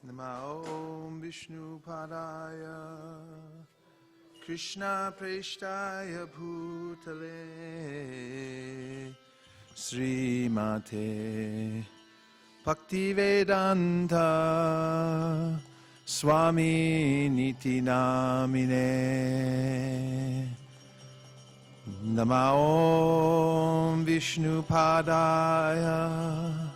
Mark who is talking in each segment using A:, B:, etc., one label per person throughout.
A: Namo Vishnu Padaya Krishna Preshtaya Bhutale Sri Mate Bhaktivedanta Swami Niti Namine Namo Vishnu Padaya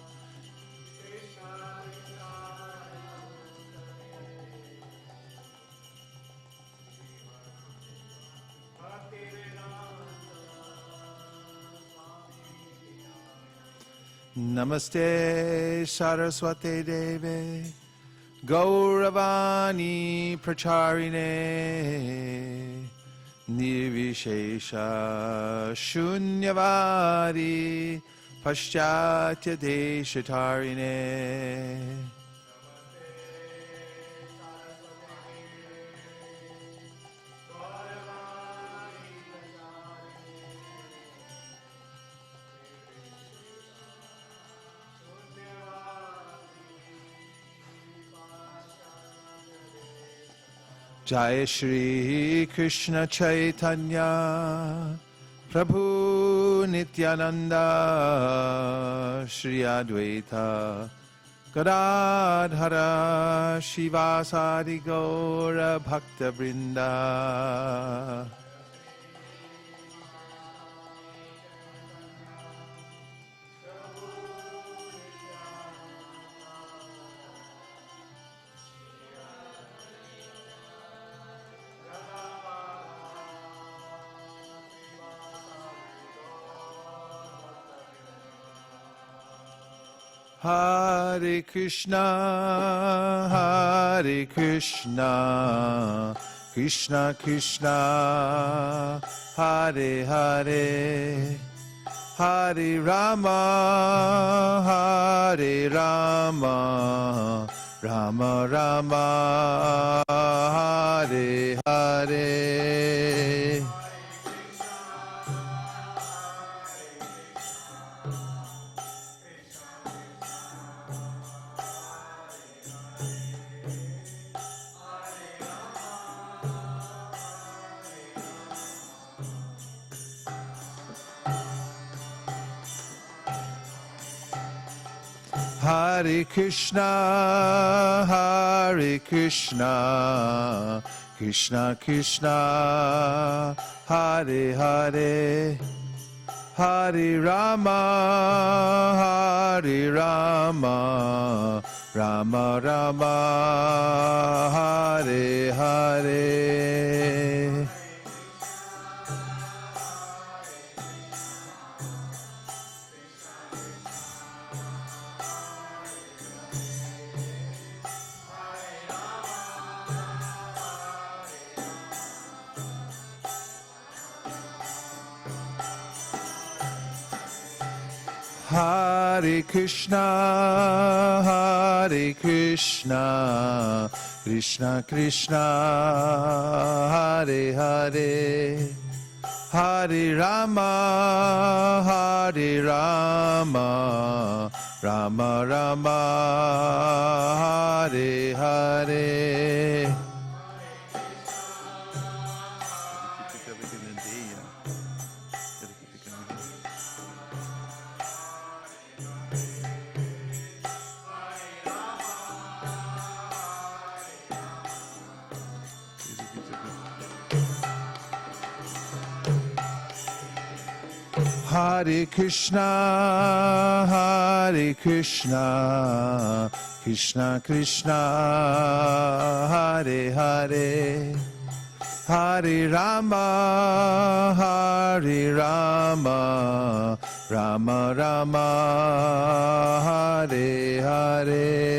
A: Namaste Saraswate Deve Gauravani Pracharine Nirvishesha Shunyavadi Paschatya Deshatarine Jai Shri Krishna Chaitanya Prabhu Nityananda Shri Advaita Gadadhara Shivasadi Gaura Bhakta Vrinda Hare Krishna, Hare Krishna, Krishna Krishna, Hare Hare, Hare Rama, Hare Rama, Rama Rama, Hare Hare. Hare Krishna, Hare Krishna, Krishna Krishna, Hare Hare, Hare Rama, Hare Rama, Rama Rama, Hare Hare. Hare Krishna, Hare Krishna, Krishna Krishna, Hare Hare, Hare Rama, Hare Rama, Rama Rama, Hare Hare. Hare Krishna, Hare Krishna, Krishna Krishna, Hare Hare, Hare Rama, Hare Rama, Rama Rama, Hare Hare.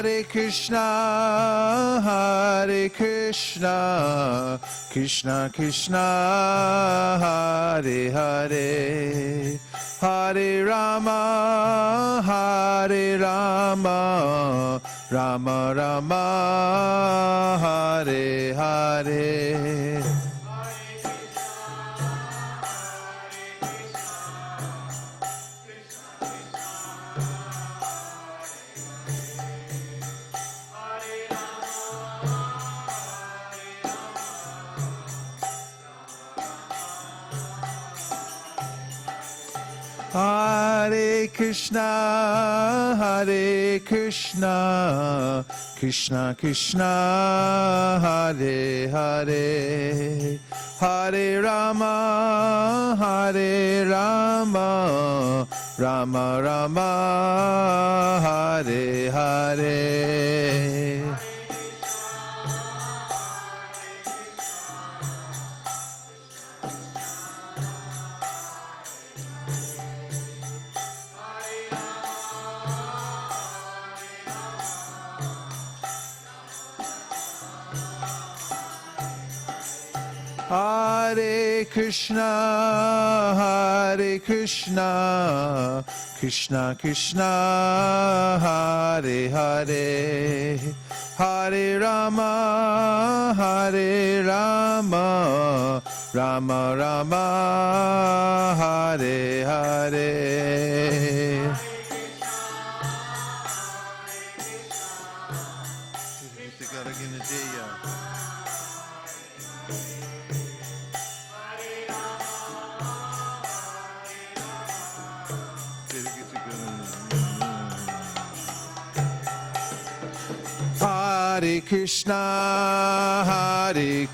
A: Hare Krishna, Krishna Krishna, Hare Hare, Hare Rama, Rama Rama, Hare Hare. Hare Krishna, Krishna Krishna, Hare Hare, Hare Rama, Rama Rama, Hare Hare. Hare Krishna, Krishna Krishna, Hare Hare, Hare Rama, Rama Rama, Hare Hare. Hare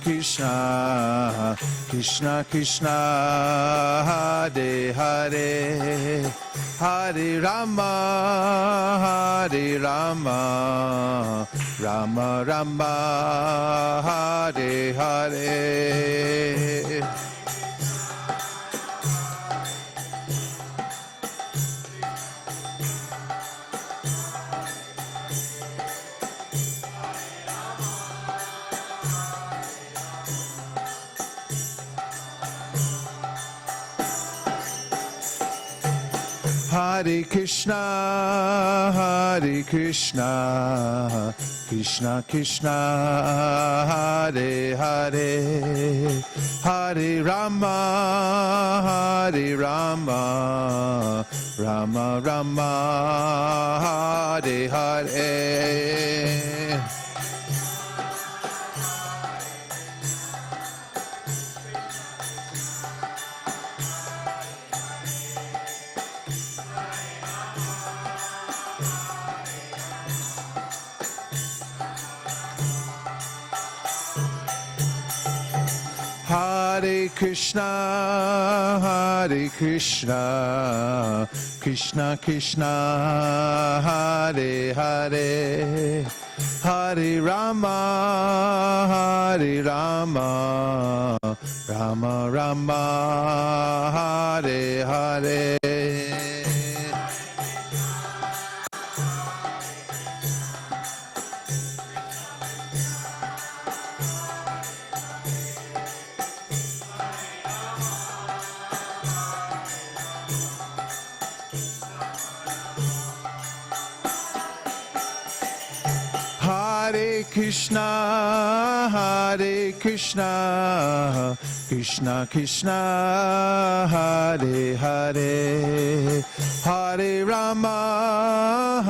A: Krishna, Krishna Krishna, Hare Hare, Hare Rama, Rama Rama, Hare Hare. Hare Krishna, Krishna Krishna, Hare Hare, Hare Rama, Rama Rama, Hare Hare. Hare Krishna, Krishna Krishna, Hare Hare, Hare Rama, Rama Rama, Hare Hare. Hare Krishna, Krishna Krishna, Hare Hare, Hare Rama,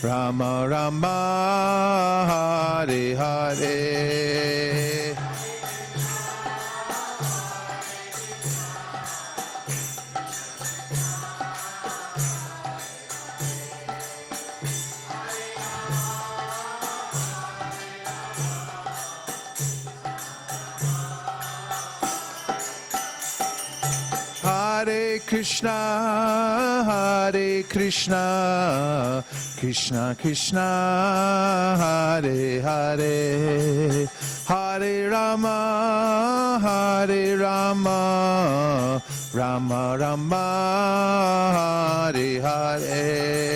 A: Rama Rama, Hare Hare. Hare Krishna, Krishna Krishna Hare Hare Hare Rama Rama Rama Hare Hare.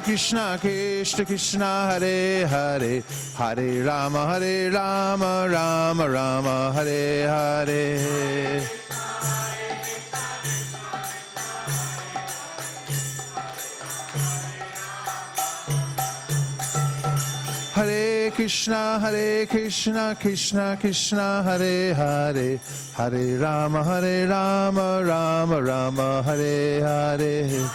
A: Krishna Krishna Krishna Hare Hare Hare Rama Rama Rama Hare Hare. Hare Krishna Krishna Krishna Hare Hare Hare Rama Rama Rama Hare Hare.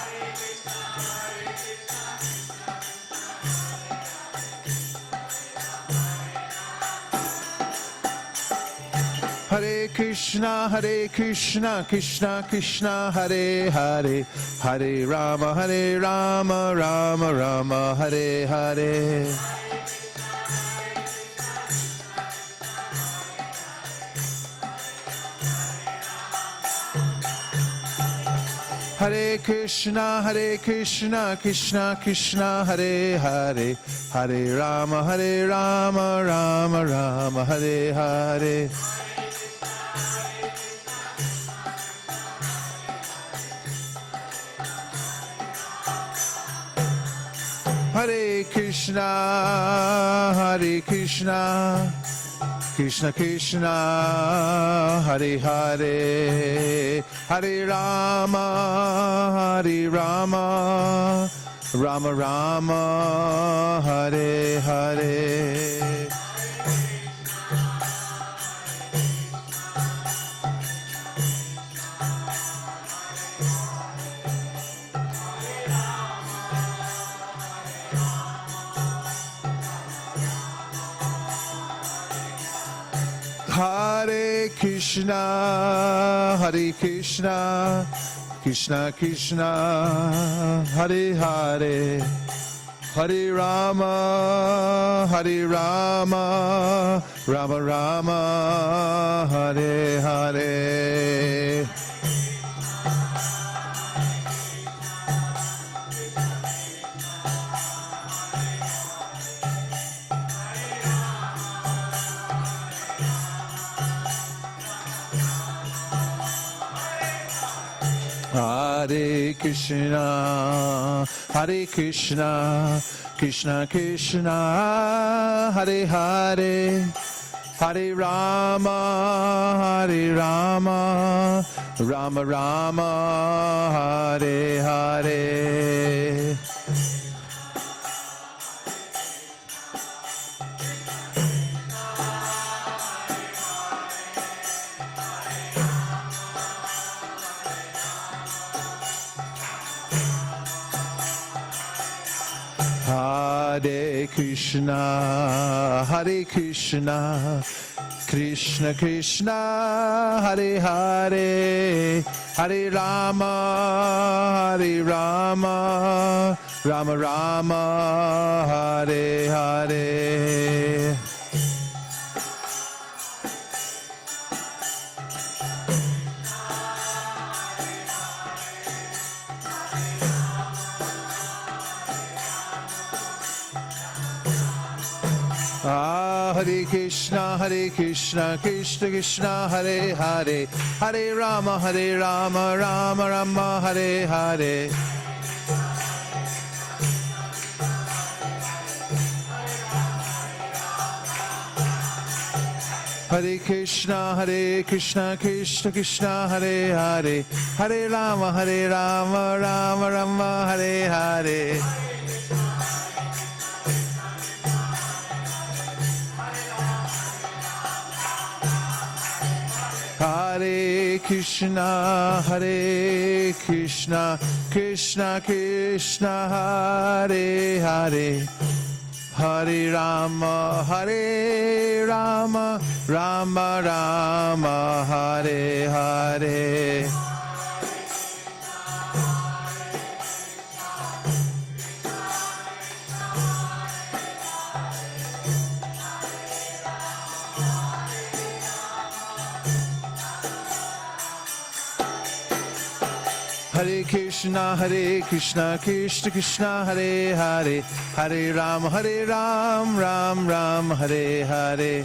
A: Hare Krishna Krishna Krishna Hare Hare Hare Rama Rama Rama Hare Hare. Hare Krishna Krishna Krishna Hare Hare Hare Rama Rama Rama Hare Hare. Hare Krishna Krishna Krishna Hare Hare Hare Rama Rama Rama Hare Hare. Hare Krishna Krishna Krishna Hare Hare Hare Rama Rama Rama Hare Hare. Hare Krishna Krishna Krishna Hare Hare Hare Rama Rama Rama Hare Hare. Hare Krishna Krishna Krishna Hare Hare Hare Rama Rama Rama Hare Hare. Hare Krishna Krishna Krishna Hare Hare Hare Rama Rama Rama Hare Hare. Hare Krishna Krishna Krishna Hare Hare Hare Rama Rama Rama Hare Hare. Hare Krishna Krishna Krishna Hare Hare Hare Rama, Hare Rama, Rama Rama, Hare Hare. Hare Krishna, Krishna Krishna, Hare Hare, Hare Ram, Ram Ram, Hare Hare.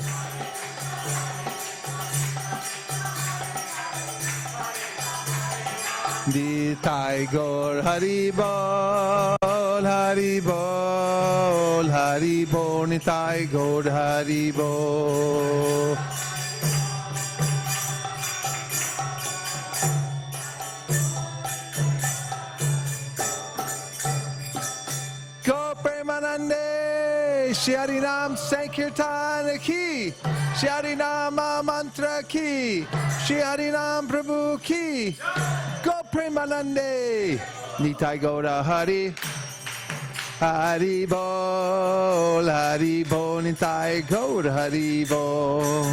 A: Nitai Gaur Hari Bol, Hari Bol, Hari Bol, Nitai Gaur Hari Bol. Shri Harinam Sankirtan Ki, Shri Harinam Mantra Ki, Shri Harinam Prabhu Ki, Go Premanande, Nitai Gaura Hari, Hari Bol, Nitai Gaura Hari Bol.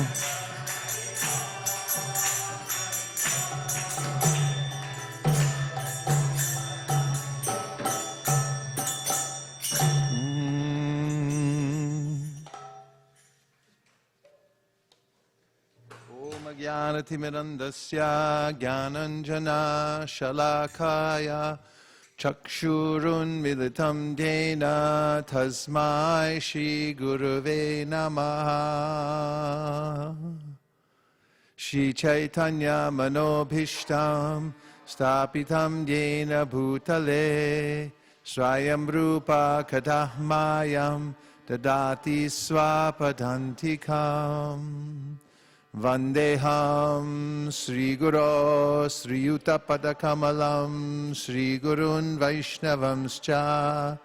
A: Jnanatimirandasya Jnananjana Shalakaya Chakshurun Militam Dena Tasmai Shri Guruve Namaha. Shri Chaitanya Manobhishtam Stapitam Dena Bhutale Swayam Rupa Kadahmayam Dadati Swapadantikam. Vandeham Sri Guru Sri Yuta Padakamalam Sri Gurun Vaishnavamscha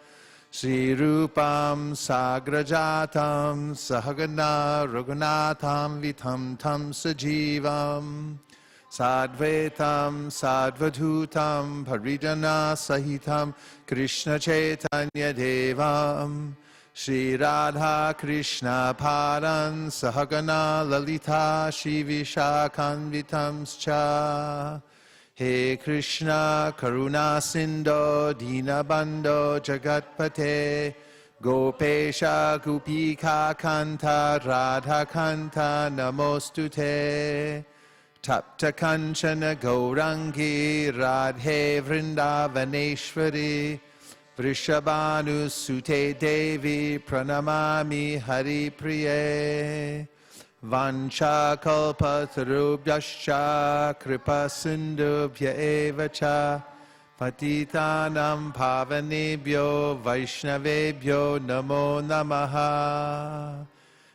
A: Sri Rupam Sagrajatam Sahagana Raghunatham Vitam Tam Sajivam Sadvetam Sadvadhutam Parijana Sahitam Krishna Chaitanya Devam Shri Radha Krishna Paran Sahagana Lalita Shri Vishakhanvitamscha. He Krishna Karuna Sindho Dinabandho Jagatpate Gopesha Gopika Kanta Radha Kanta Namostute Tapta Kanchana Gaurangi Radhe Vrindavaneshwari Vrishabhanu Sute Devi Pranamami Hari Priye Vancha Kalpa Tarubhyascha Kripa Sindhubhya Evacha Patitanam Pavanebhyo Vaishnavebhyo Namo Namaha.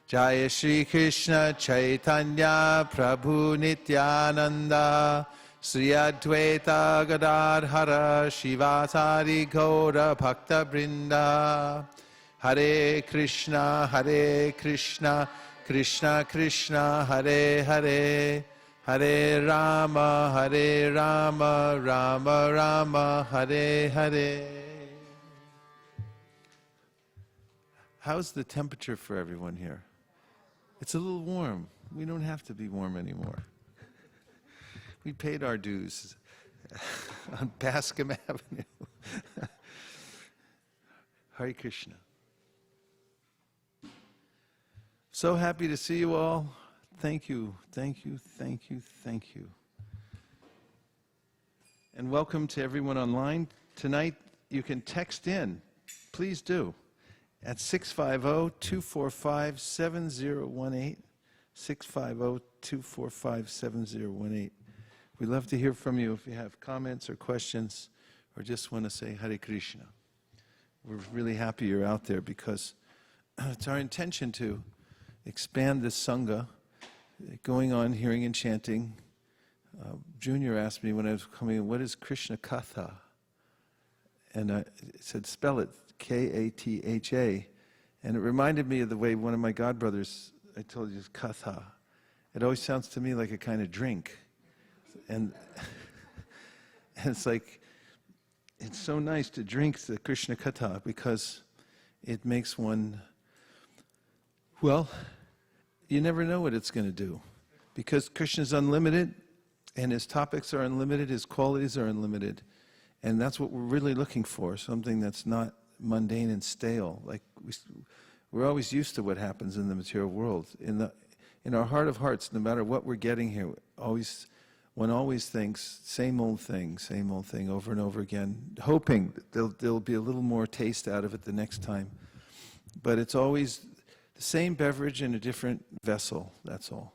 A: Jaya Shri Krishna Chaitanya Prabhu Nityananda Sri Advaita Gadadhara Shivasari Gaura Bhakta Brinda. Hare Krishna Krishna Krishna Hare Hare, Hare Rama Rama Rama Hare Hare. How's the temperature for everyone here? It's a little warm. We don't have to be warm anymore. We paid our dues on Bascom Avenue. Hare Krishna. So happy to see you all. Thank you. And welcome to everyone online. Tonight you can text in. Please do. At 650-245-7018. 650-245-7018. We'd love to hear from you if you have comments or questions or just want to say Hare Krishna. We're really happy you're out there because it's our intention to expand this Sangha, going on hearing and chanting. Junior asked me when I was coming, what is Krishna Katha? And I said, spell it, K-A-T-H-A. And it reminded me of the way one of my godbrothers, I told you, is Katha. It always sounds to me like a kind of drink. And it's like, it's so nice to drink the Krishna Katha because it makes one Well, you never know what it's going to do. Because Krishna is unlimited, and his topics are unlimited, his qualities are unlimited. And that's what we're really looking for, something that's not mundane and stale. Like we're always used to what happens in the material world. In our heart of hearts, no matter what we're getting here, one always thinks same old thing over and over again, hoping that there'll be a little more taste out of it the next time. But it's always the same beverage in a different vessel, that's all.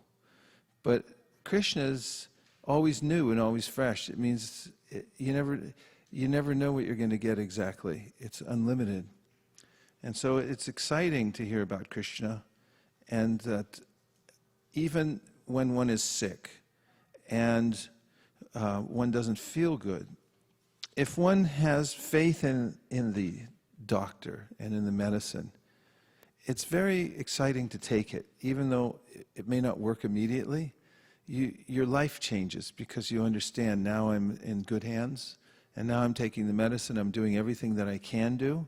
A: But Krishna's always new and always fresh. It means you never know what you're going to get exactly. It's unlimited. And so it's exciting to hear about Krishna, and that even when one is sick and one doesn't feel good, if one has faith in the doctor and in the medicine, it's very exciting to take it, even though it may not work immediately. Your life changes because you understand, now I'm in good hands, and now I'm taking the medicine, I'm doing everything that I can do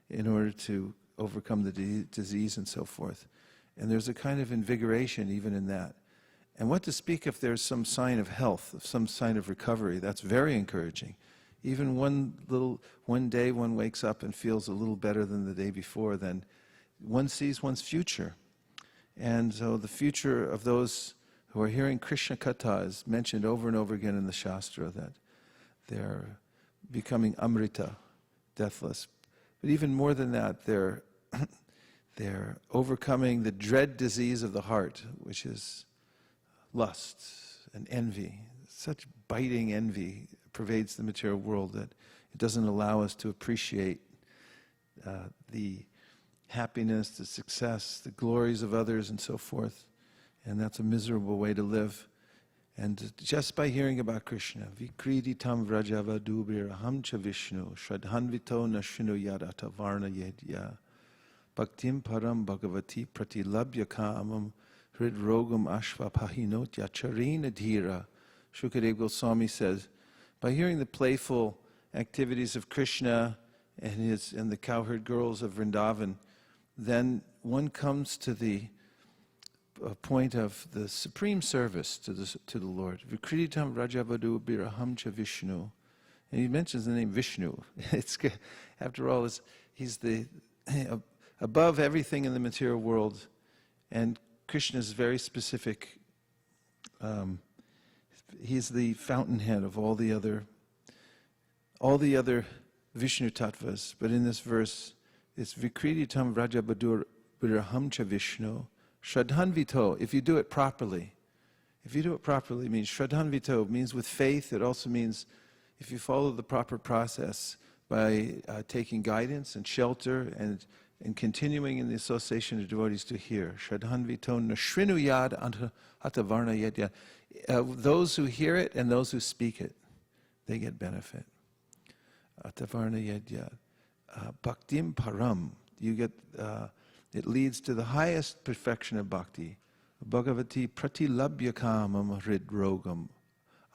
A: in order to overcome the disease and so forth. And there's a kind of invigoration even in that. And what to speak if there's some sign of health, some sign of recovery, that's very encouraging. Even one day one wakes up and feels a little better than the day before, then one sees one's future. And so the future of those who are hearing Krishna Katha is mentioned over and over again in the Shastra, that they're becoming amrita, deathless. But even more than that, they're overcoming the dread disease of the heart, which is lust and envy. Such biting envy pervades the material world that it doesn't allow us to appreciate the happiness, the success, the glories of others and so forth. And that's a miserable way to live. And just by hearing about Krishna, Vikriditam Vrajavadubiraham cha Vishnu, Shradhanvito Nashinu Yadata Varna Yedya, Bhaktim Param Bhagavati Pratilabhya Kamam, Hridrogam Ashvapahinot Yacharina Dhira. Shukadeva Goswami says, by hearing the playful activities of Krishna and the cowherd girls of Vrindavan, then one comes to the point of the supreme service to the Lord. Vikriditam Rajavadu Biraham cha Vishnu. And he mentions the name Vishnu. After all, he's above everything in the material world. And Krishna is very specific. He's the fountainhead of all the other Vishnu tattvas. But in this verse, it's Vikriditam Rajavadu Biraham cha Vishnu. Shradhanvito, if you do it properly. If you do it properly, it means Shradhanvito means with faith. It also means if you follow the proper process by taking guidance and shelter and continuing in the association of devotees to hear. Shradhanvito nashrinu yad atavarna yedya. Those who hear it and those who speak it, they get benefit. Atavarna yedya. Bhaktim param. You get... it leads to the highest perfection of bhakti. Bhagavati pratilabhya kamam hridrogam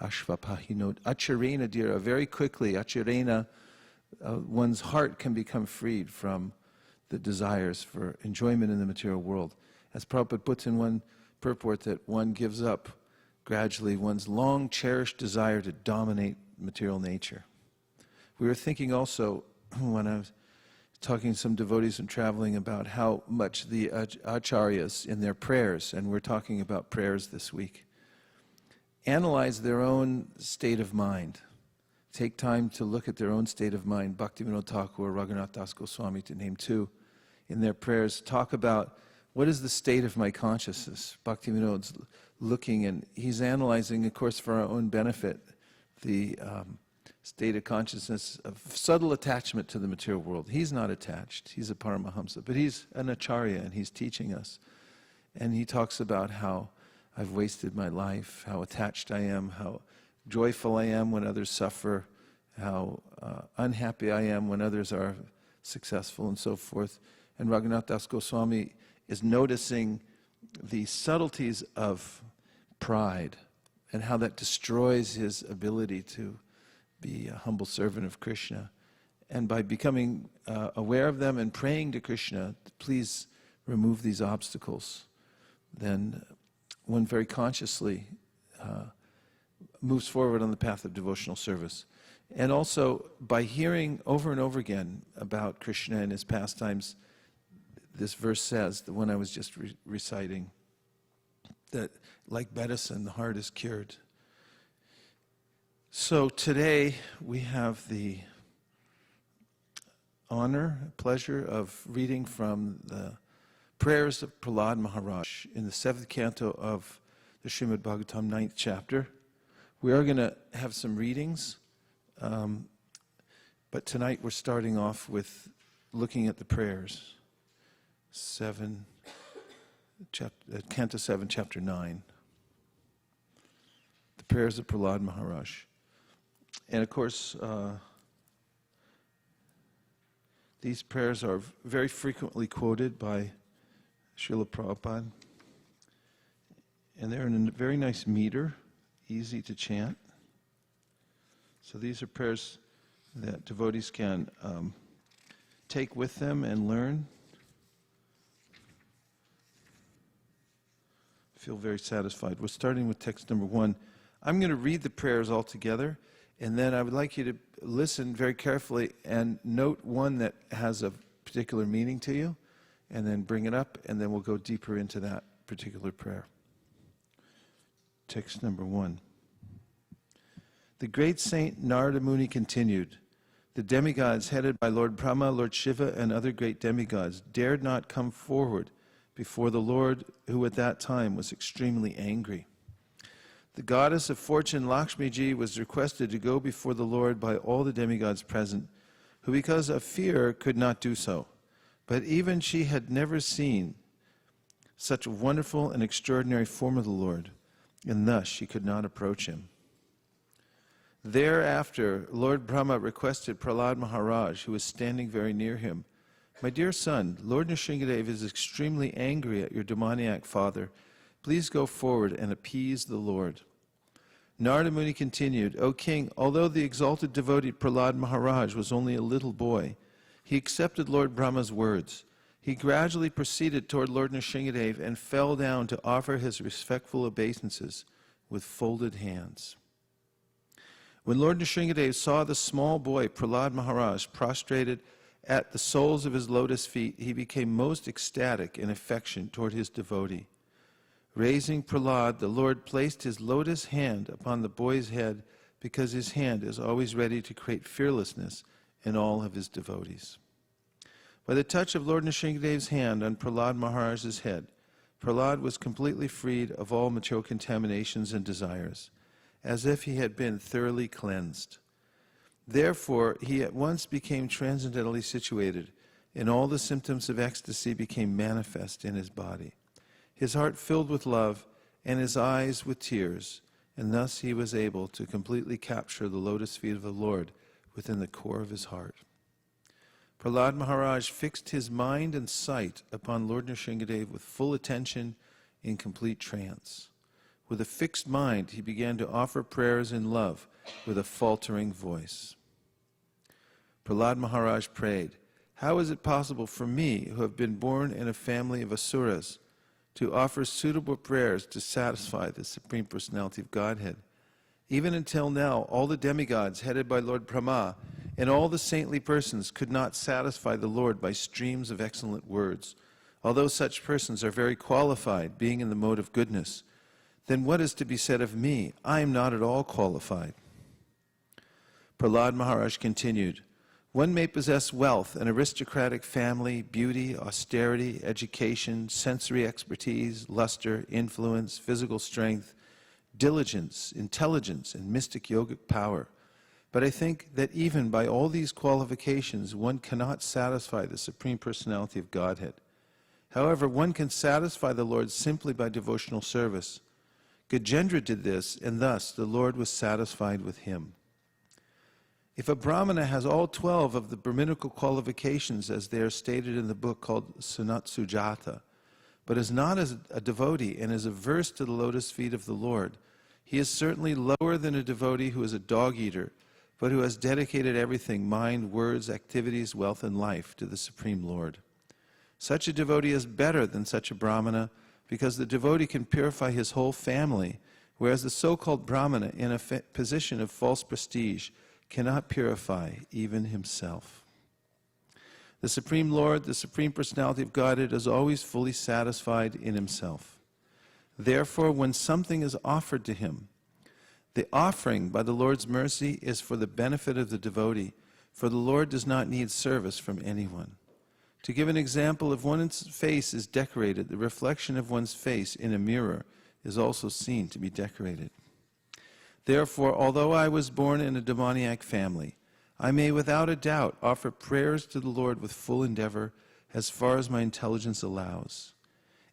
A: ashvapahinot acharena dira. Very quickly, acharena, one's heart can become freed from the desires for enjoyment in the material world. As Prabhupada puts in one purport, that one gives up gradually one's long cherished desire to dominate material nature. We were thinking also, when I was talking to some devotees and traveling, about how much the acharyas in their prayers, and we're talking about prayers this week, analyze their own state of mind. Take time to look at their own state of mind. Bhaktivinoda Thakur, Raghunath Das Goswami, to name two, in their prayers talk about what is the state of my consciousness. Bhaktivinoda's looking, and he's analyzing, of course, for our own benefit, the state of consciousness of subtle attachment to the material world. He's not attached. He's a Paramahamsa. But he's an Acharya, and he's teaching us. And he talks about how I've wasted my life, how attached I am, how joyful I am when others suffer, how unhappy I am when others are successful, and so forth. And Raghunath Das Goswami is noticing the subtleties of pride and how that destroys his ability to be a humble servant of Krishna. And by becoming aware of them and praying to Krishna, please remove these obstacles, then one very consciously moves forward on the path of devotional service. And also, by hearing over and over again about Krishna and his pastimes, this verse says, the one I was just reciting, that like medicine, the heart is cured. So today we have the honor, pleasure of reading from the prayers of Prahlad Maharaj in the 7th canto of the Srimad Bhagavatam, 9th chapter. We are going to have some readings, but tonight we're starting off with looking at the prayers. Canto 7, chapter 9. The prayers of Prahlad Maharaj. And of course, these prayers are very frequently quoted by Srila Prabhupada. And they're in a very nice meter, easy to chant. So these are prayers that devotees can take with them and learn. Feel very satisfied. We're starting with text number 1. I'm going to read the prayers all together, and then I would like you to listen very carefully and note one that has a particular meaning to you, and then bring it up, and then we'll go deeper into that particular prayer. Text number 1. The great saint Narada Muni continued, "The demigods headed by Lord Brahma, Lord Shiva, and other great demigods dared not come forward before the Lord, who at that time was extremely angry. The goddess of fortune, Lakshmi Ji, was requested to go before the Lord by all the demigods present, who because of fear could not do so. But even she had never seen such a wonderful and extraordinary form of the Lord, and thus she could not approach him. Thereafter, Lord Brahma requested Prahlad Maharaj, who was standing very near him, 'My dear son, Lord Nrsingadev is extremely angry at your demoniac father. Please go forward and appease the Lord.' Narada Muni continued, 'O king, although the exalted devotee Prahlad Maharaj was only a little boy, he accepted Lord Brahma's words. He gradually proceeded toward Lord Nrsingadev and fell down to offer his respectful obeisances with folded hands. When Lord Nrsingadev saw the small boy Prahlad Maharaj prostrated at the soles of his lotus feet, he became most ecstatic in affection toward his devotee. Raising Prahlad, the Lord placed his lotus hand upon the boy's head because his hand is always ready to create fearlessness in all of his devotees. By the touch of Lord Nrsingadev's hand on Prahlad Maharaj's head, Prahlad was completely freed of all material contaminations and desires, as if he had been thoroughly cleansed. Therefore, he at once became transcendentally situated, and all the symptoms of ecstasy became manifest in his body. His heart filled with love, and his eyes with tears, and thus he was able to completely capture the lotus feet of the Lord within the core of his heart. Prahlad Maharaj fixed his mind and sight upon Lord Nrsingadev with full attention in complete trance. With a fixed mind, he began to offer prayers in love with a faltering voice. Prahlad Maharaj prayed, "How is it possible for me, who have been born in a family of asuras, to offer suitable prayers to satisfy the Supreme Personality of Godhead? Even until now, all the demigods headed by Lord Brahma and all the saintly persons could not satisfy the Lord by streams of excellent words, although such persons are very qualified, being in the mode of goodness. Then what is to be said of me? I am not at all qualified." Prahlad Maharaj continued, "One may possess wealth, an aristocratic family, beauty, austerity, education, sensory expertise, luster, influence, physical strength, diligence, intelligence, and mystic yogic power. But I think that even by all these qualifications, one cannot satisfy the Supreme Personality of Godhead. However, one can satisfy the Lord simply by devotional service. Gajendra did this, and thus the Lord was satisfied with him. If a Brahmana has all 12 of the Brahminical qualifications as they are stated in the book called Sanat Sujata, but is not as a devotee and is averse to the lotus feet of the Lord, he is certainly lower than a devotee who is a dog-eater, but who has dedicated everything, mind, words, activities, wealth, and life, to the Supreme Lord. Such a devotee is better than such a brahmana, because the devotee can purify his whole family, whereas the so-called brahmana, in a position of false prestige, cannot purify even himself. The Supreme Lord, the Supreme Personality of Godhead, is always fully satisfied in himself. Therefore, when something is offered to him, the offering by the Lord's mercy is for the benefit of the devotee, for the Lord does not need service from anyone. To give an example, if one's face is decorated, the reflection of one's face in a mirror is also seen to be decorated. Therefore, although I was born in a demoniac family, I may without a doubt offer prayers to the Lord with full endeavor as far as my intelligence allows.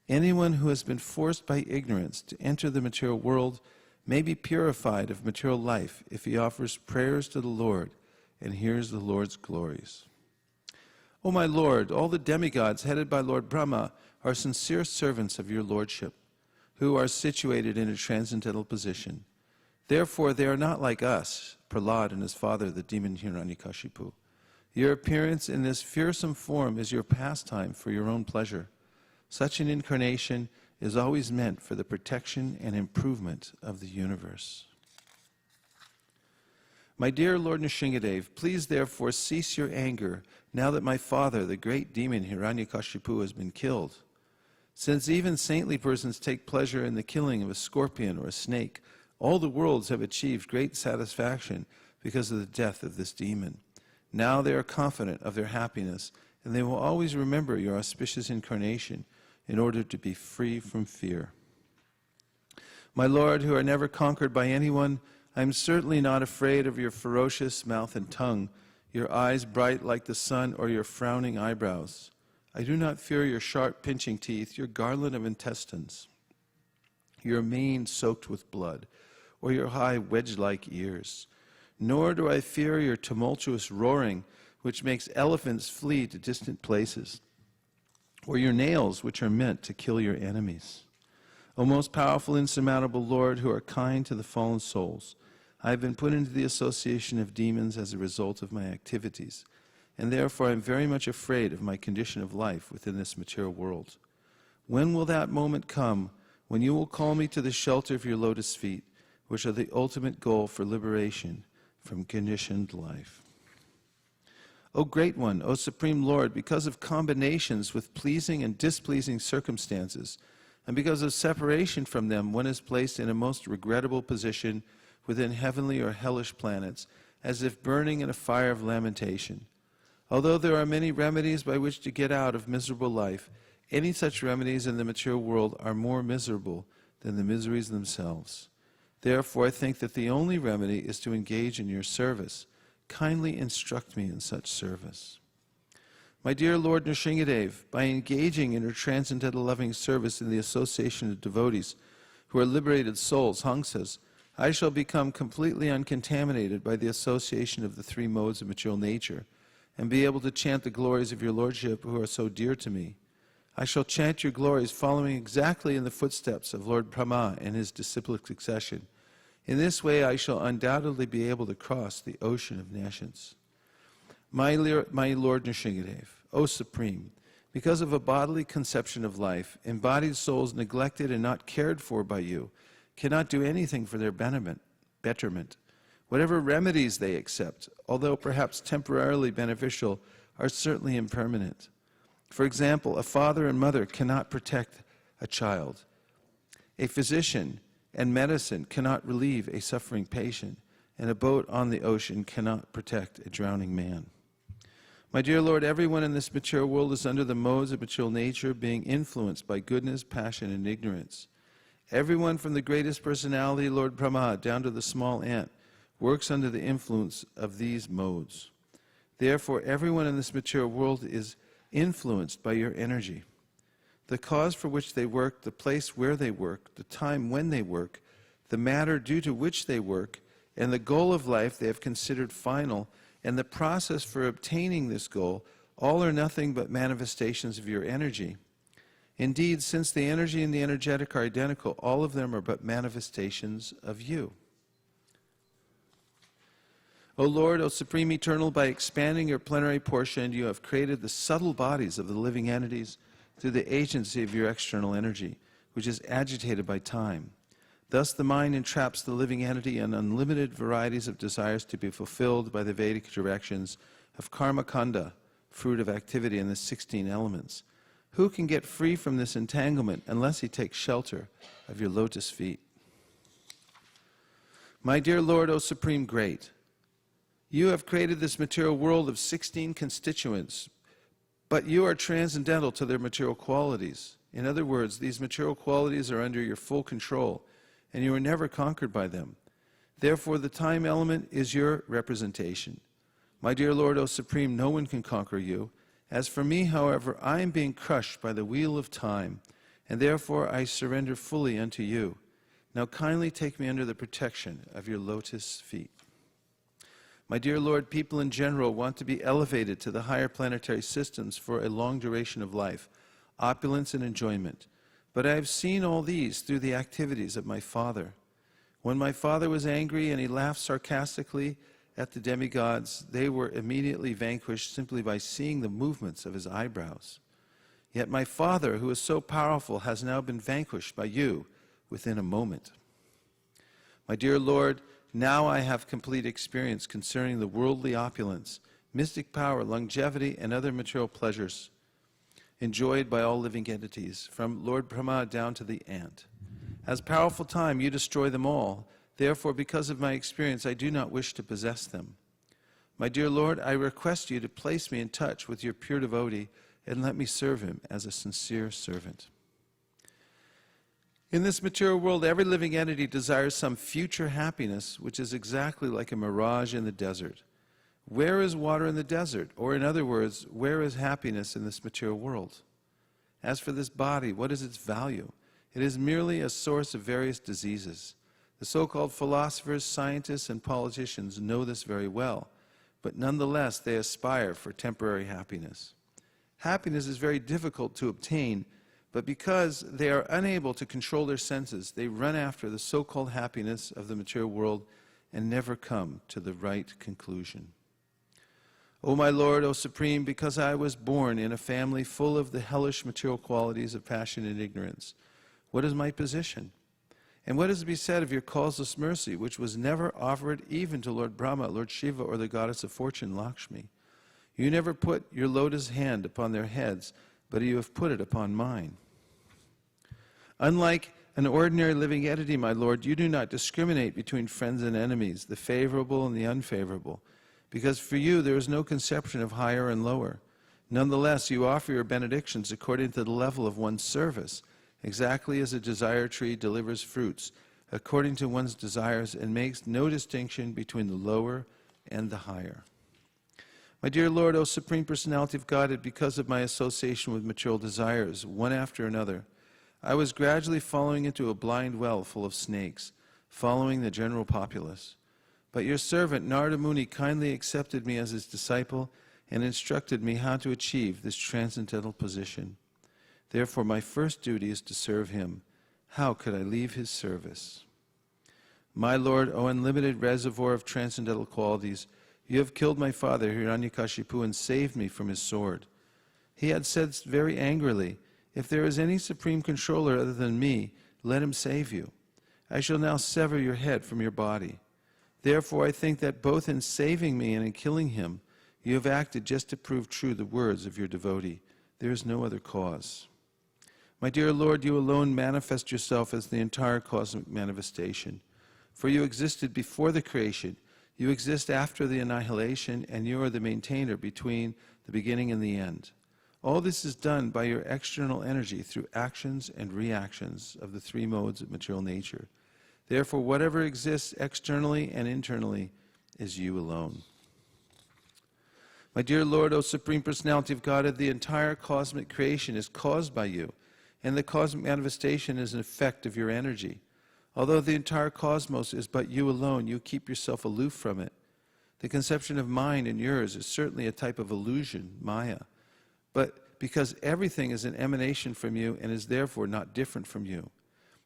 A: Anyone who has been forced by ignorance to enter the material world may be purified of material life if he offers prayers to the Lord and hears the Lord's glories. O my Lord, all the demigods headed by Lord Brahma are sincere servants of your lordship, who are situated in a transcendental position. Therefore, they are not like us, Prahlad and his father, the demon Hiranyakashipu. Your appearance in this fearsome form is your pastime for your own pleasure. Such an incarnation is always meant for the protection and improvement of the universe. My dear Lord Nrsingadev, please therefore cease your anger now that my father, the great demon Hiranyakashipu, has been killed. Since even saintly persons take pleasure in the killing of a scorpion or a snake, all the worlds have achieved great satisfaction because of the death of this demon. Now they are confident of their happiness, and they will always remember your auspicious incarnation in order to be free from fear. My Lord, who are never conquered by anyone, I am certainly not afraid of your ferocious mouth and tongue, your eyes bright like the sun, or your frowning eyebrows. I do not fear your sharp pinching teeth, your garland of intestines, your mane soaked with blood, or your high wedge-like ears. Nor do I fear your tumultuous roaring, which makes elephants flee to distant places, or your nails, which are meant to kill your enemies. O most powerful, insurmountable Lord, who are kind to the fallen souls, I have been put into the association of demons as a result of my activities, and therefore I am very much afraid of my condition of life within this material world. When will that moment come when you will call me to the shelter of your lotus feet, which are the ultimate goal for liberation from conditioned life? O Great One, O Supreme Lord, because of combinations with pleasing and displeasing circumstances, and because of separation from them, one is placed in a most regrettable position within heavenly or hellish planets, as if burning in a fire of lamentation. Although there are many remedies by which to get out of miserable life, any such remedies in the material world are more miserable than the miseries themselves. Therefore, I think that the only remedy is to engage in your service. Kindly instruct me in such service. My dear Lord Nrsingadev, by engaging in your transcendental loving service in the association of devotees who are liberated souls, Hangsas, I shall become completely uncontaminated by the association of the three modes of material nature, and be able to chant the glories of your Lordship who are so dear to me. I shall chant your glories following exactly in the footsteps of Lord Brahma and his disciplic succession. In this way I shall undoubtedly be able to cross the ocean of nescience. My Lord Nrsingadev, O Supreme, because of a bodily conception of life, embodied souls neglected and not cared for by you cannot do anything for their betterment. Whatever remedies they accept, although perhaps temporarily beneficial, are certainly impermanent. For example, a father and mother cannot protect a child. A physician and medicine cannot relieve a suffering patient, and a boat on the ocean cannot protect a drowning man. My dear Lord, everyone in this material world is under the modes of material nature, being influenced by goodness, passion, and ignorance. Everyone from the greatest personality, Lord Brahma, down to the small ant, works under the influence of these modes. Therefore, everyone in this material world is influenced by your energy. The cause for which they work, the place where they work, the time when they work, the matter due to which they work, and the goal of life they have considered final, and the process for obtaining this goal, all are nothing but manifestations of your energy. Indeed, since the energy and the energetic are identical, all of them are but manifestations of you. O Lord, O Supreme Eternal, by expanding your plenary portion, you have created the subtle bodies of the living entities through the agency of your external energy, which is agitated by time. Thus the mind entraps the living entity in unlimited varieties of desires to be fulfilled by the Vedic directions of karma kanda, fruit of activity in the 16 elements. Who can get free from this entanglement unless he takes shelter of your lotus feet? My dear Lord, O Supreme Great, you have created this material world of 16 constituents, but you are transcendental to their material qualities. In other words, these material qualities are under your full control, and you are never conquered by them. Therefore, the time element is your representation. My dear Lord, O Supreme, no one can conquer you. As for me, however, I am being crushed by the wheel of time, and therefore I surrender fully unto you. Now kindly take me under the protection of your lotus feet. My dear Lord, people in general want to be elevated to the higher planetary systems for a long duration of life, opulence and enjoyment. But I have seen all these through the activities of my father. When my father was angry and he laughed sarcastically at the demigods, they were immediately vanquished simply by seeing the movements of his eyebrows. Yet my father, who is so powerful, has now been vanquished by you within a moment. My dear Lord, now I have complete experience concerning the worldly opulence, mystic power, longevity, and other material pleasures enjoyed by all living entities, from Lord Brahma down to the ant. As powerful time, you destroy them all. Therefore, because of my experience, I do not wish to possess them. My dear Lord, I request you to place me in touch with your pure devotee and let me serve him as a sincere servant. In this material world, every living entity desires some future happiness, which is exactly like a mirage in the desert. Where is water in the desert? Or in other words, where is happiness in this material world? As for this body, what is its value? It is merely a source of various diseases. The so-called philosophers, scientists, and politicians know this very well, but nonetheless they aspire for temporary happiness. Happiness is very difficult to obtain, but because they are unable to control their senses, they run after the so-called happiness of the material world and never come to the right conclusion. O my Lord, O Supreme, because I was born in a family full of the hellish material qualities of passion and ignorance, what is my position? And what is to be said of your causeless mercy, which was never offered even to Lord Brahma, Lord Shiva, or the goddess of fortune, Lakshmi? You never put your lotus hand upon their heads, but you have put it upon mine. Unlike an ordinary living entity, my Lord, you do not discriminate between friends and enemies, the favorable and the unfavorable, because for you there is no conception of higher and lower. Nonetheless, you offer your benedictions according to the level of one's service, exactly as a desire tree delivers fruits according to one's desires and makes no distinction between the lower and the higher. My dear Lord, O Supreme Personality of Godhead, because of my association with material desires, one after another, I was gradually falling into a blind well full of snakes, following the general populace. But your servant Narada Muni kindly accepted me as his disciple and instructed me how to achieve this transcendental position. Therefore, my first duty is to serve him. How could I leave his service? My Lord, O unlimited reservoir of transcendental qualities, you have killed my father, Hiranyakashipu, and saved me from his sword. He had said very angrily, if there is any supreme controller other than me, let him save you. I shall now sever your head from your body. Therefore, I think that both in saving me and in killing him, you have acted just to prove true the words of your devotee. There is no other cause. My dear Lord, you alone manifest yourself as the entire cosmic manifestation. For you existed before the creation, you exist after the annihilation, and you are the maintainer between the beginning and the end. All this is done by your external energy through actions and reactions of the three modes of material nature. Therefore, whatever exists externally and internally is you alone. My dear Lord, O Supreme Personality of Godhead, the entire cosmic creation is caused by you, and the cosmic manifestation is an effect of your energy. Although the entire cosmos is but you alone, you keep yourself aloof from it. The conception of mine and yours is certainly a type of illusion, Maya, but because everything is an emanation from you and is therefore not different from you.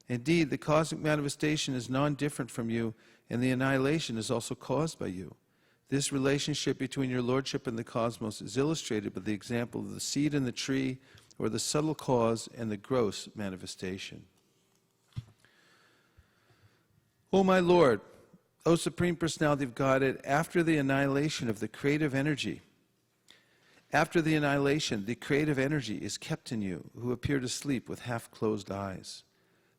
A: Indeed, the cosmic manifestation is non-different from you, and the annihilation is also caused by you. This relationship between your lordship and the cosmos is illustrated by the example of the seed in the tree, or the subtle cause and the gross manifestation. O my Lord, O Supreme Personality of Godhead, after the annihilation of the creative energy, the creative energy is kept in you, who appear to sleep with half-closed eyes.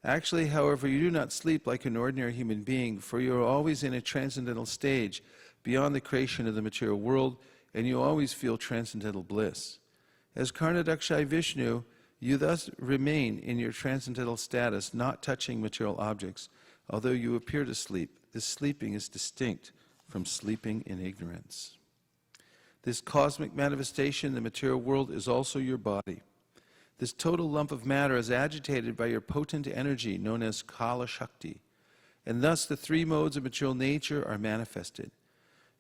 A: Actually, however, you do not sleep like an ordinary human being, for you are always in a transcendental stage beyond the creation of the material world, and you always feel transcendental bliss. As Karnadakshai Vishnu, you thus remain in your transcendental status, not touching material objects, although you appear to sleep. This sleeping is distinct from sleeping in ignorance. This cosmic manifestation in the material world is also your body. This total lump of matter is agitated by your potent energy known as Kala Shakti, and thus the three modes of material nature are manifested.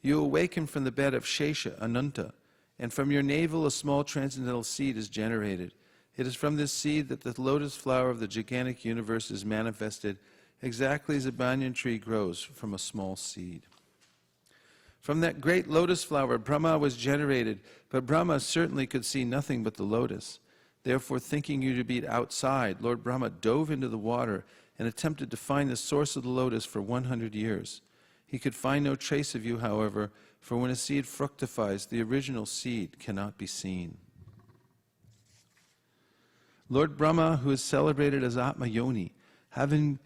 A: You awaken from the bed of Shesha, Ananta, and from your navel a small transcendental seed is generated. It is from this seed that the lotus flower of the gigantic universe is manifested, exactly as a banyan tree grows from a small seed. From that great lotus flower, Brahma was generated, but Brahma certainly could see nothing but the lotus. Therefore, thinking you to be outside, Lord Brahma dove into the water and attempted to find the source of the lotus for 100 years. He could find no trace of you, however, for when a seed fructifies, the original seed cannot be seen. Lord Brahma, who is celebrated as Atma Yoni, having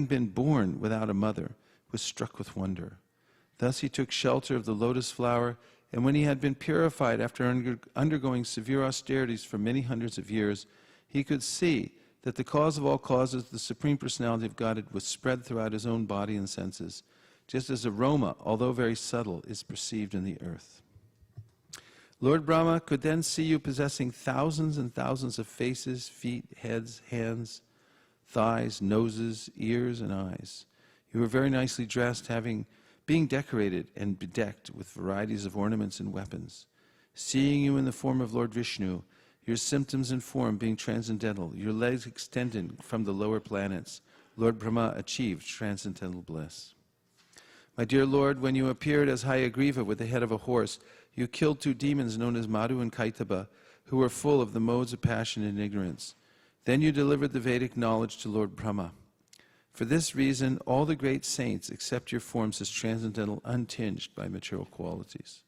A: been born without a mother, was struck with wonder. Thus he took shelter of the lotus flower, and when he had been purified after undergoing severe austerities for many hundreds of years, he could see that the cause of all causes, the Supreme Personality of Godhead, was spread throughout his own body and senses, just as aroma, although very subtle, is perceived in the earth. Lord Brahma could then see you possessing thousands and thousands of faces, feet, heads, hands, thighs, noses, ears, and eyes. You were very nicely dressed, being decorated and bedecked with varieties of ornaments and weapons. Seeing you in the form of Lord Vishnu, your symptoms and form being transcendental, your legs extended from the lower planets, Lord Brahma achieved transcendental bliss. My dear Lord, when you appeared as Hayagriva with the head of a horse, you killed two demons known as Madhu and Kaitaba, who were full of the modes of passion and ignorance. Then you delivered the Vedic knowledge to Lord Brahma. For this reason, all the great saints accept your forms as transcendental, untinged by material qualities.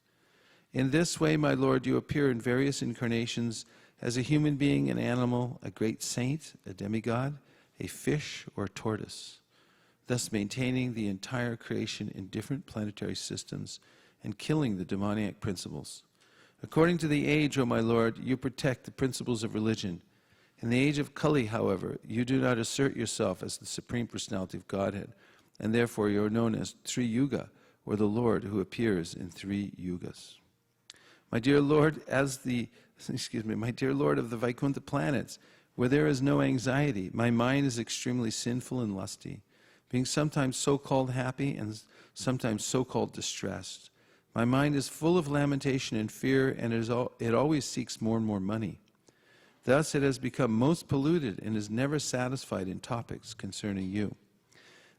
A: In this way, my Lord, you appear in various incarnations as a human being, an animal, a great saint, a demigod, a fish, or a tortoise, thus maintaining the entire creation in different planetary systems and killing the demoniac principles. According to the age, O my Lord, you protect the principles of religion. In the age of Kali, however, you do not assert yourself as the Supreme Personality of Godhead, and therefore you are known as Tri Yuga, or the Lord who appears in 3 yugas. My dear Lord, my dear Lord of the Vaikuntha planets, where there is no anxiety, my mind is extremely sinful and lusty, being sometimes so-called happy and sometimes so-called distressed. My mind is full of lamentation and fear, and it always seeks more and more money. Thus it has become most polluted and is never satisfied in topics concerning you.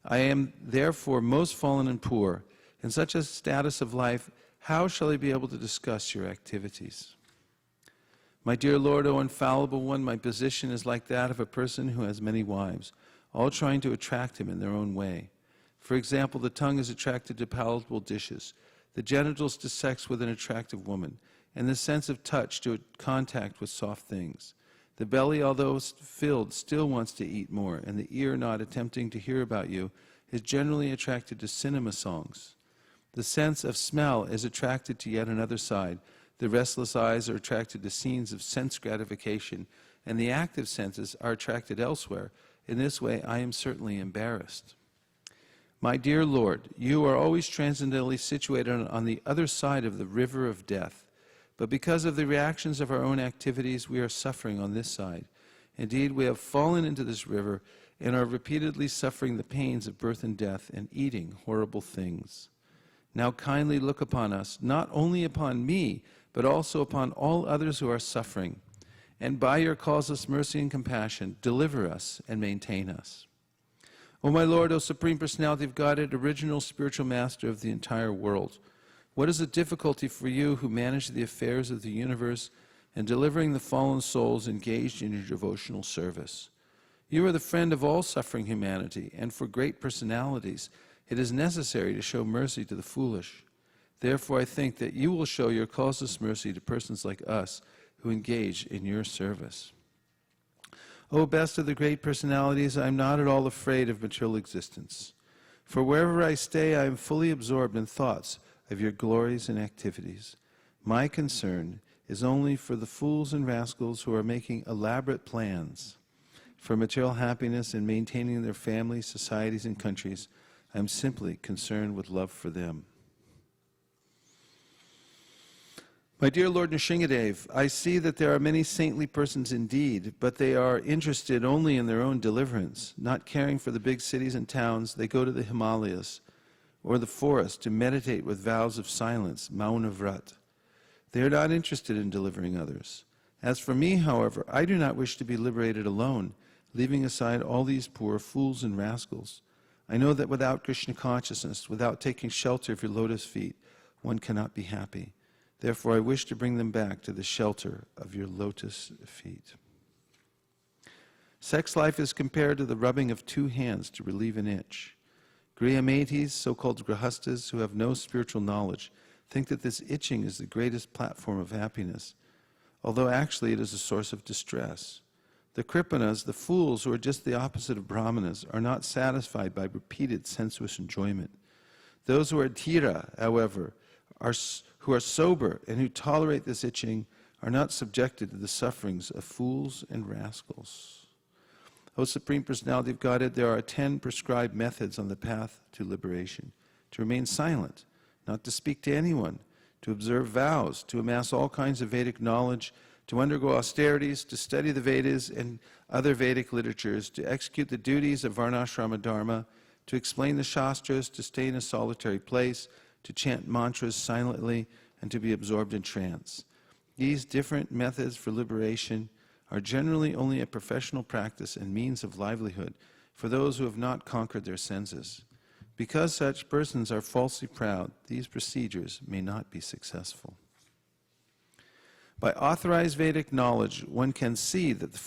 A: I am therefore most fallen and poor. In such a status of life, how shall I be able to discuss your activities? My dear Lord, O infallible one, my position is like that of a person who has many wives, all trying to attract him in their own way. For example, the tongue is attracted to palatable dishes, the genitals to sex with an attractive woman, and the sense of touch to contact with soft things. The belly, although filled, still wants to eat more, and the ear, not attempting to hear about you, is generally attracted to cinema songs. The sense of smell is attracted to yet another side. The restless eyes are attracted to scenes of sense gratification, and the active senses are attracted elsewhere. In this way, I am certainly embarrassed. My dear Lord, you are always transcendentally situated on the other side of the river of death. But because of the reactions of our own activities, we are suffering on this side. Indeed, we have fallen into this river and are repeatedly suffering the pains of birth and death and eating horrible things. Now kindly look upon us, not only upon me, but also upon all others who are suffering, and by your causeless mercy and compassion, deliver us and maintain us. O my Lord, O Supreme Personality of Godhead, original spiritual master of the entire world, What is the difficulty for you who manage the affairs of the universe and delivering the fallen souls engaged in your devotional service? You are the friend of all suffering humanity, and for great personalities, it is necessary to show mercy to the foolish. Therefore, I think that you will show your causeless mercy to persons like us who engage in your service. O best of the great personalities, I am not at all afraid of material existence. For wherever I stay, I am fully absorbed in thoughts of your glories and activities. My concern is only for the fools and rascals who are making elaborate plans for material happiness and maintaining their families, societies, and countries. I am simply concerned with love for them. My dear Lord Nrsingadev, I see that there are many saintly persons indeed, but they are interested only in their own deliverance. Not caring for the big cities and towns, they go to the Himalayas or the forest to meditate with vows of silence, Mauna Vrat. They are not interested in delivering others. As for me, however, I do not wish to be liberated alone, leaving aside all these poor fools and rascals. I know that without Krishna consciousness, without taking shelter of your lotus feet, one cannot be happy. Therefore, I wish to bring them back to the shelter of your lotus feet. Sex life is compared to the rubbing of two hands to relieve an itch. Grihametis, so-called grahastas who have no spiritual knowledge, think that this itching is the greatest platform of happiness, although actually it is a source of distress. The kripanas, the fools who are just the opposite of brahmanas, are not satisfied by repeated sensuous enjoyment. Those who are dhira, however, who are sober and who tolerate this itching are not subjected to the sufferings of fools and rascals. O Supreme Personality of Godhead, there are 10 prescribed methods on the path to liberation. To remain silent, not to speak to anyone, to observe vows, to amass all kinds of Vedic knowledge, to undergo austerities, to study the Vedas and other Vedic literatures, to execute the duties of Varnashrama Dharma, to explain the Shastras, to stay in a solitary place, to chant mantras silently, and to be absorbed in trance. These different methods for liberation are generally only a professional practice and means of livelihood for those who have not conquered their senses. Because such persons are falsely proud, these procedures may not be successful. By authorized Vedic knowledge, one can see that the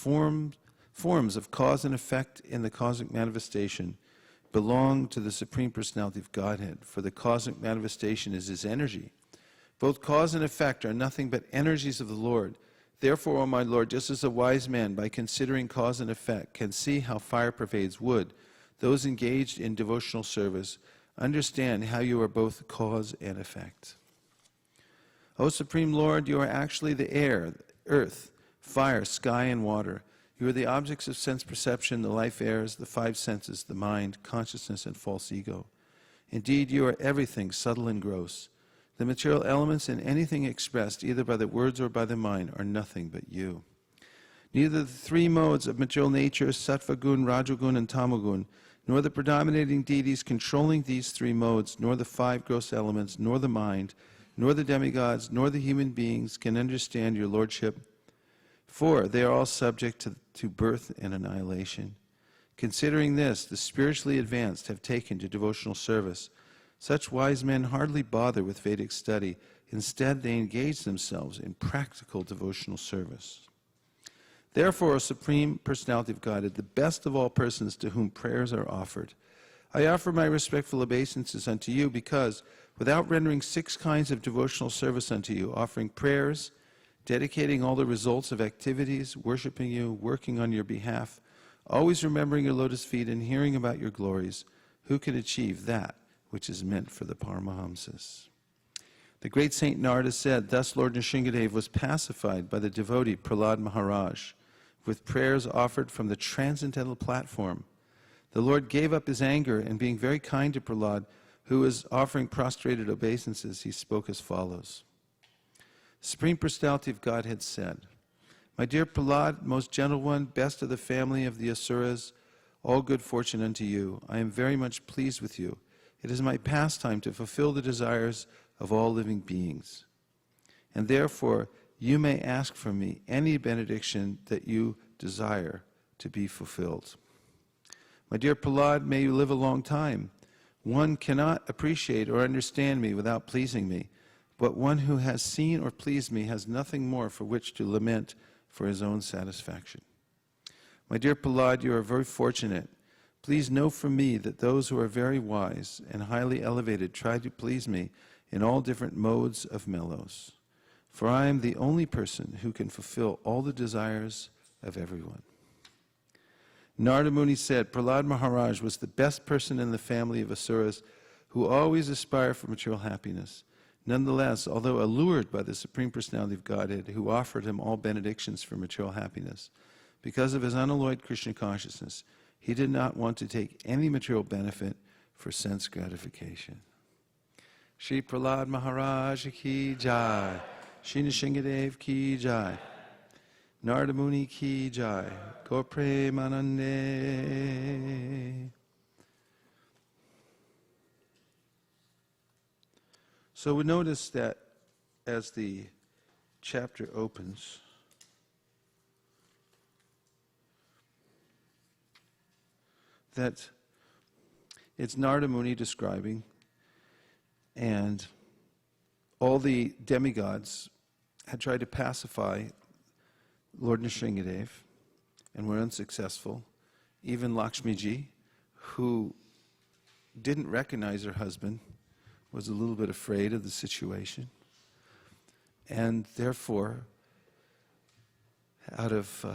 A: forms of cause and effect in the cosmic manifestation belong to the Supreme Personality of Godhead, for the cosmic manifestation is His energy. Both cause and effect are nothing but energies of the Lord. Therefore, O my Lord, just as a wise man, by considering cause and effect, can see how fire pervades wood, those engaged in devotional service understand how you are both cause and effect. O Supreme Lord, you are actually the air, earth, fire, sky, and water. You are the objects of sense perception, the life airs, the five senses, the mind, consciousness, and false ego. Indeed, you are everything subtle and gross. The material elements and anything expressed either by the words or by the mind are nothing but you. Neither the three modes of material nature, sattva gun, rajagun, and tamagun, nor the predominating deities controlling these three modes, nor the five gross elements, nor the mind, nor the demigods, nor the human beings can understand your lordship, for they are all subject to birth and annihilation. Considering this, the spiritually advanced have taken to devotional service. Such wise men hardly bother with Vedic study. Instead, they engage themselves in practical devotional service. Therefore, O Supreme Personality of Godhead, the best of all persons to whom prayers are offered, I offer my respectful obeisances unto you because, without rendering 6 kinds of devotional service unto you, offering prayers, dedicating all the results of activities, worshiping you, working on your behalf, always remembering your lotus feet and hearing about your glories, who can achieve that which is meant for the Paramahamsas? The great Saint Narada said, thus Lord Nrsingadev was pacified by the devotee Prahlad Maharaj with prayers offered from the transcendental platform. The Lord gave up his anger, and being very kind to Prahlad, who was offering prostrated obeisances, he spoke as follows. Supreme Personality of Godhead said, my dear Prahlad, most gentle one, best of the family of the Asuras, all good fortune unto you. I am very much pleased with you. It is my pastime to fulfill the desires of all living beings. And therefore, you may ask from me any benediction that you desire to be fulfilled. My dear Prahlad, may you live a long time. One cannot appreciate or understand me without pleasing me. But one who has seen or pleased me has nothing more for which to lament for his own satisfaction. My dear Prahlad, you are very fortunate. Please know from me that those who are very wise and highly elevated try to please me in all different modes of mellows. For I am the only person who can fulfill all the desires of everyone. Narada Muni said, Prahlad Maharaj was the best person in the family of Asuras who always aspire for material happiness. Nonetheless, although allured by the Supreme Personality of Godhead, who offered him all benedictions for material happiness, because of his unalloyed Krishna consciousness, he did not want to take any material benefit for sense gratification. Shri Prahlad Maharaj ki jai. Shri Nishingadev ki jai. Narada Muni ki jai. Gaur Premanande. So we notice that as the chapter opens, that it's Narada Muni describing, and all the demigods had tried to pacify Lord Nrsingadev and were unsuccessful. Even Lakshmiji, who didn't recognize her husband, was a little bit afraid of the situation. And therefore, out of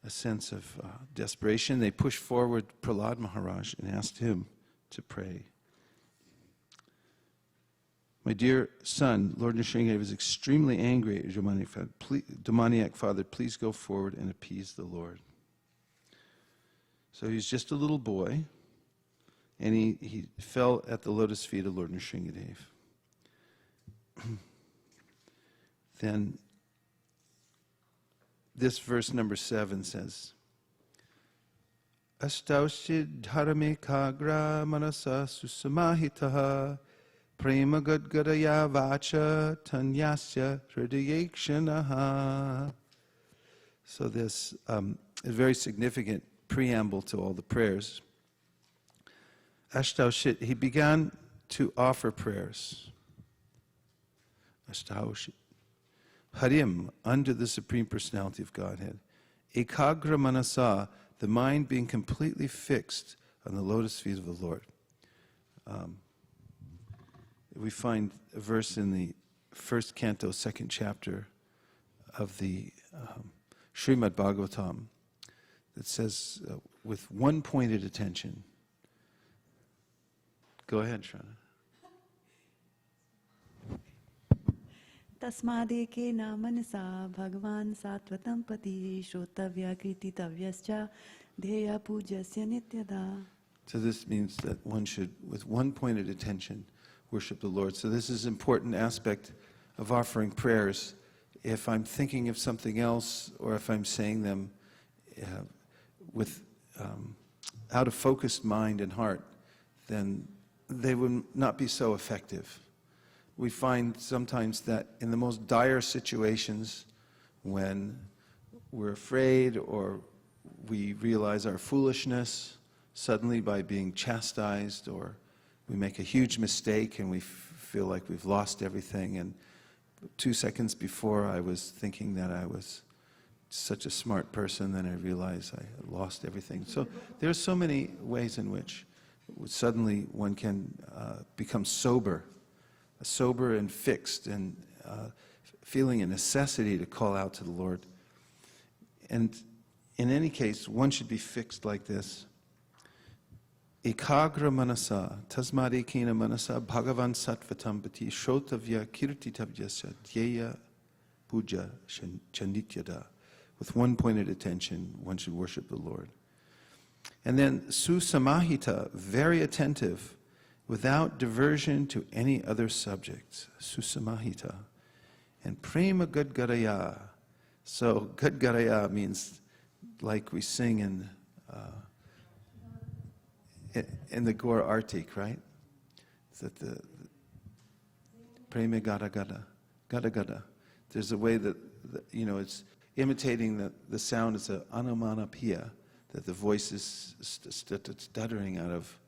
A: a sense of desperation, they pushed forward Prahlad Maharaj and asked him to pray. My dear son, Lord Nrsingadev is extremely angry at your demoniac father. Please go forward and appease the Lord. So he's just a little boy, and he fell at the lotus feet of Lord Nrsingadev. Then this verse number 7 says, Astaushid dharame kagra manasa susamahitaha prema gadgadaya vacha tanyasya hridayekshanaha. So this is a very significant preamble to all the prayers. Ashtaushit, he began to offer prayers. Ashtaushit. Harim, under the Supreme Personality of Godhead. Ekagra manasa, the mind being completely fixed on the lotus feet of the Lord. We find a verse in the first canto, second chapter of the Srimad Bhagavatam that says, with one pointed attention. Go ahead, Shrana.
B: Tasmadeke namanasa Bhagavan Satvatam Pati Shrotavya Krititavyascha Dheya Pujasya Nityada.
A: So this means that one should, with one pointed attention, worship the Lord. So this is an important aspect of offering prayers. If I'm thinking of something else, or if I'm saying them with out of focused mind and heart, then they would not be so effective. We find sometimes that in the most dire situations, when we're afraid or we realize our foolishness suddenly by being chastised, or we make a huge mistake and we feel like we've lost everything, and 2 seconds before I was thinking that I was such a smart person, then I realize I lost everything. So there are so many ways in which suddenly one can become sober and fixed, and feeling a necessity to call out to the Lord. And in any case, one should be fixed like this. Ekagra manasa, tasmad ekena manasa, bhagavan sattvatam pati, shrotavya kirtitavyasya, dhyeya puja chandityada. With one pointed attention, one should worship the Lord. And then susamahita, very attentive, without diversion to any other subjects. Susamahita. And prema gadgadaya. So gadgadaya means like we sing in the Gaur Artik, right? That the prema gada gada, gada gada. There's a way that, it's imitating the sound. It's a anumanapiya, that the voice is stuttering out of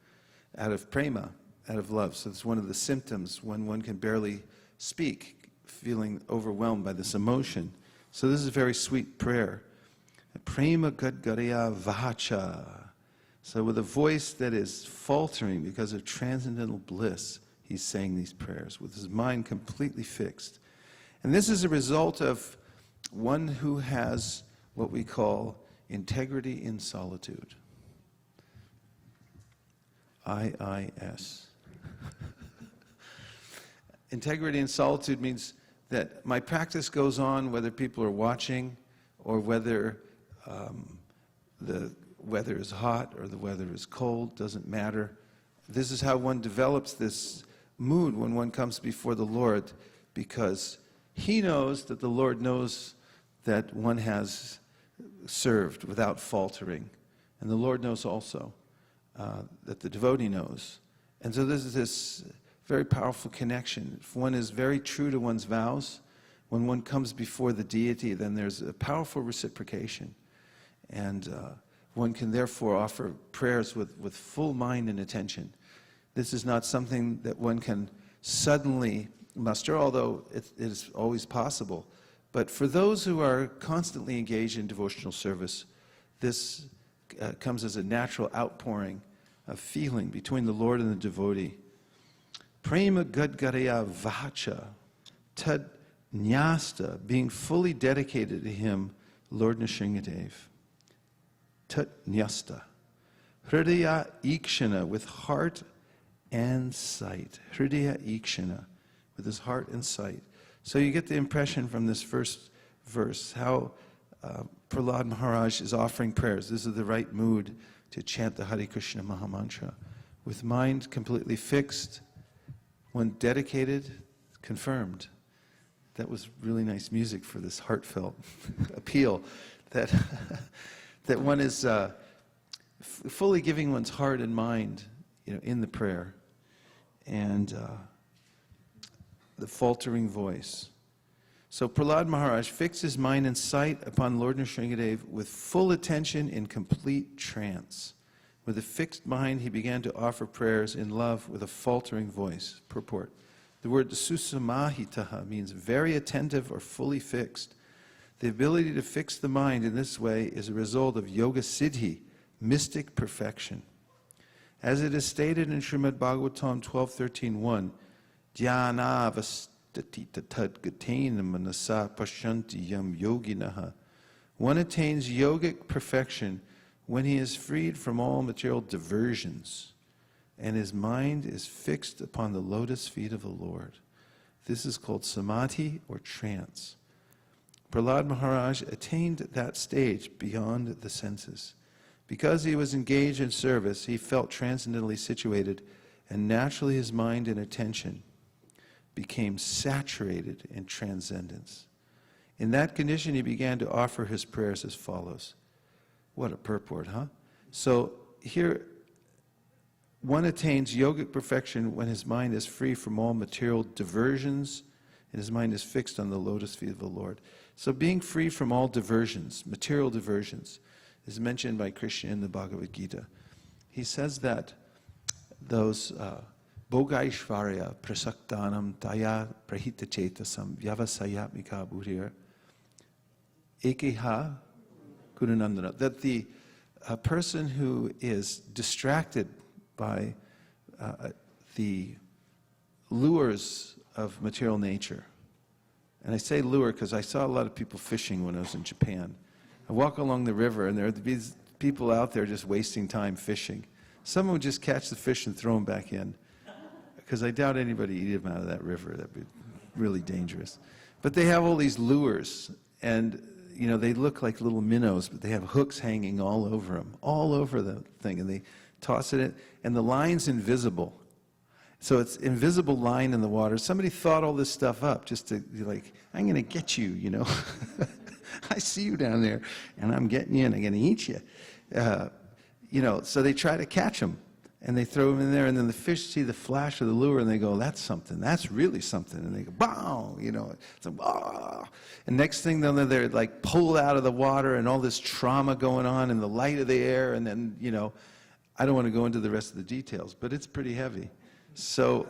A: prema. out of love. So it's one of the symptoms when one can barely speak, feeling overwhelmed by this emotion. So this is a very sweet prayer. Prema Gadgarya Vacha. So with a voice that is faltering because of transcendental bliss, he's saying these prayers with his mind completely fixed. And this is a result of one who has what we call integrity in solitude. IIS. Integrity in solitude means that my practice goes on whether people are watching or whether the weather is hot or the weather is cold, doesn't matter. This is how one develops this mood when one comes before the Lord, because he knows that the Lord knows that one has served without faltering. And the Lord knows also that the devotee knows. And so there's this very powerful connection. If one is very true to one's vows, when one comes before the deity, then there's a powerful reciprocation. And one can therefore offer prayers with full mind and attention. This is not something that one can suddenly muster, although it is always possible. But for those who are constantly engaged in devotional service, this comes as a natural outpouring of feeling between the Lord and the devotee. Prema Gadgarya Vacha, Tad Nyasta, being fully dedicated to him, Lord Nrsingadev. Tat Nyasta. Hridaya Ikshana, with heart and sight. Hridaya Ikshana, with his heart and sight. So you get the impression from this first verse how Prahlad Maharaj is offering prayers. This is the right mood to chant the Hare Krishna Mahamantra. With mind completely fixed, one dedicated, confirmed. That was really nice music for this heartfelt appeal that, that one is fully giving one's heart and mind, in the prayer. And the faltering voice. So Prahlad Maharaj fixed his mind and sight upon Lord Nrsingadev with full attention in complete trance. With a fixed mind, he began to offer prayers in love with a faltering voice. Purport. The word susamahitaha means very attentive or fully fixed. The ability to fix the mind in this way is a result of yoga siddhi, mystic perfection. As it is stated in Srimad Bhagavatam 12.13.1, Dhyana vastati tad gatena manasa pashanti yam yoginaha. One attains yogic perfection when he is freed from all material diversions and his mind is fixed upon the lotus feet of the Lord. This is called samadhi or trance. Prahlad Maharaj attained that stage beyond the senses. Because he was engaged in service, he felt transcendently situated, and naturally his mind and attention became saturated in transcendence. In that condition, he began to offer his prayers as follows. What a purport, huh? So here, one attains yogic perfection when his mind is free from all material diversions, and his mind is fixed on the lotus feet of the Lord. So being free from all diversions, material diversions, is mentioned by Krishna in the Bhagavad Gita. He says that those Bhogaishvarya prasaktanam taya prahita chetasam vyavasayatmika buddhir ekeha gurunandana, that the person who is distracted by the lures of material nature, and I say lure because I saw a lot of people fishing when I was in Japan. I walk along the river and there are these people out there just wasting time fishing. Someone would just catch the fish and throw them back in, because I doubt anybody eat them out of that river. That'd be really dangerous. But they have all these lures, and they look like little minnows, but they have hooks hanging all over them, all over the thing, and they toss it in, and the line's invisible. So it's invisible line in the water. Somebody thought all this stuff up just to be like, I'm going to get you, I see you down there, and I'm getting you, and I'm going to eat you. So they try to catch them, and they throw them in there, and then the fish see the flash of the lure, and they go, that's something. That's really something. And they go, bow, It's like, ah. And next thing they're like pulled out of the water, and all this trauma going on, and the light of the air, and then, I don't want to go into the rest of the details, but it's pretty heavy. So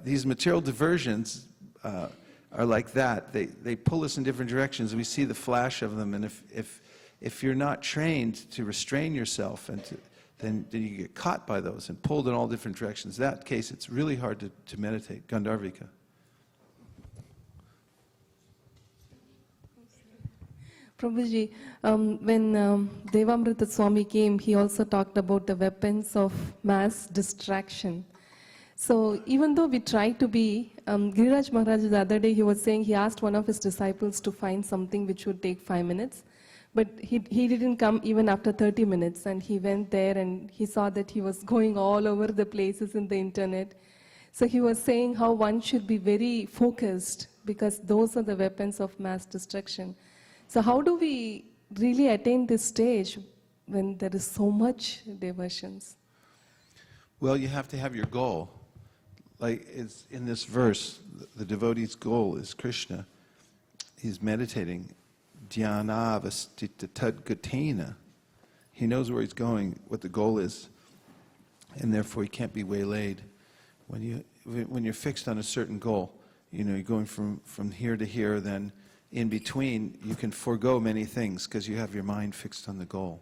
A: these material diversions are like that. They pull us in different directions. We see the flash of them, and if you're not trained to restrain yourself, then you get caught by those and pulled in all different directions. In that case, it's really hard to meditate. Gandharvika.
C: Prabhuji, when Devamrita Swami came, he also talked about the weapons of mass distraction. So even though we try to be, Giriraj Maharaj the other day, he was saying he asked one of his disciples to find something which would take 5 minutes. But he didn't come even after 30 minutes, and he went there and he saw that he was going all over the places in the internet. So he was saying how one should be very focused, because those are the weapons of mass destruction. So how do we really attain this stage when there is so much diversions?
A: Well, you have to have your goal. Like it's in this verse, the devotee's goal is Krishna. He's meditating. Dhyanavastita tadgatena. He knows where he's going, what the goal is, and therefore he can't be waylaid. When you're fixed on a certain goal, you're going from here to here, then in between you can forego many things because you have your mind fixed on the goal.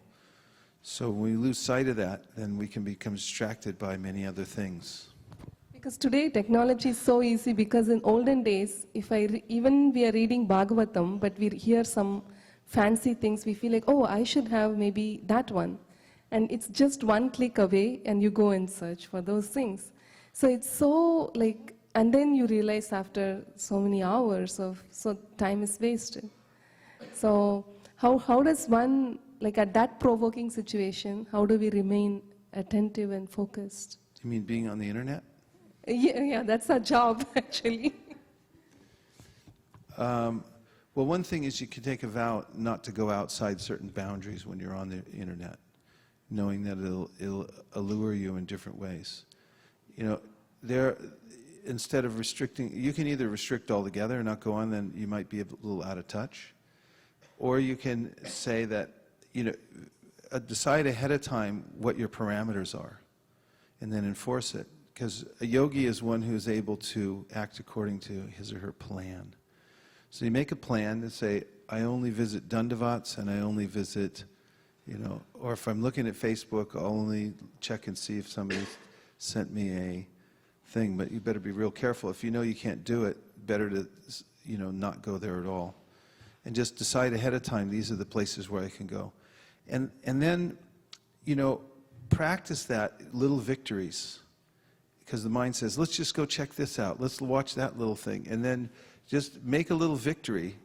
A: So when we lose sight of that, then we can become distracted by many other things.
C: Because today technology is so easy, because in olden days, even we are reading Bhagavatam, but we hear some fancy things, we feel like, oh, I should have maybe that one. And it's just one click away and you go and search for those things. So it's so like, and then you realize after so many hours so time is wasted. So how does one, like at that provoking situation, how do we remain attentive and focused?
A: You mean being on the internet?
C: Yeah, that's our job, actually.
A: Well, one thing is you can take a vow not to go outside certain boundaries when you're on the internet, knowing that it'll allure you in different ways. Instead of restricting, you can either restrict altogether and not go on, then you might be a little out of touch. Or you can say that, decide ahead of time what your parameters are, and then enforce it. Because a yogi is one who is able to act according to his or her plan. So you make a plan to say, I only visit Dandavats and I only visit, or if I'm looking at Facebook, I'll only check and see if somebody sent me a thing. But you better be real careful. If you know you can't do it, better to, not go there at all. And just decide ahead of time, these are the places where I can go. And then, practice that little victories. Because the mind says, let's just go check this out. Let's watch that little thing. And then just make a little victory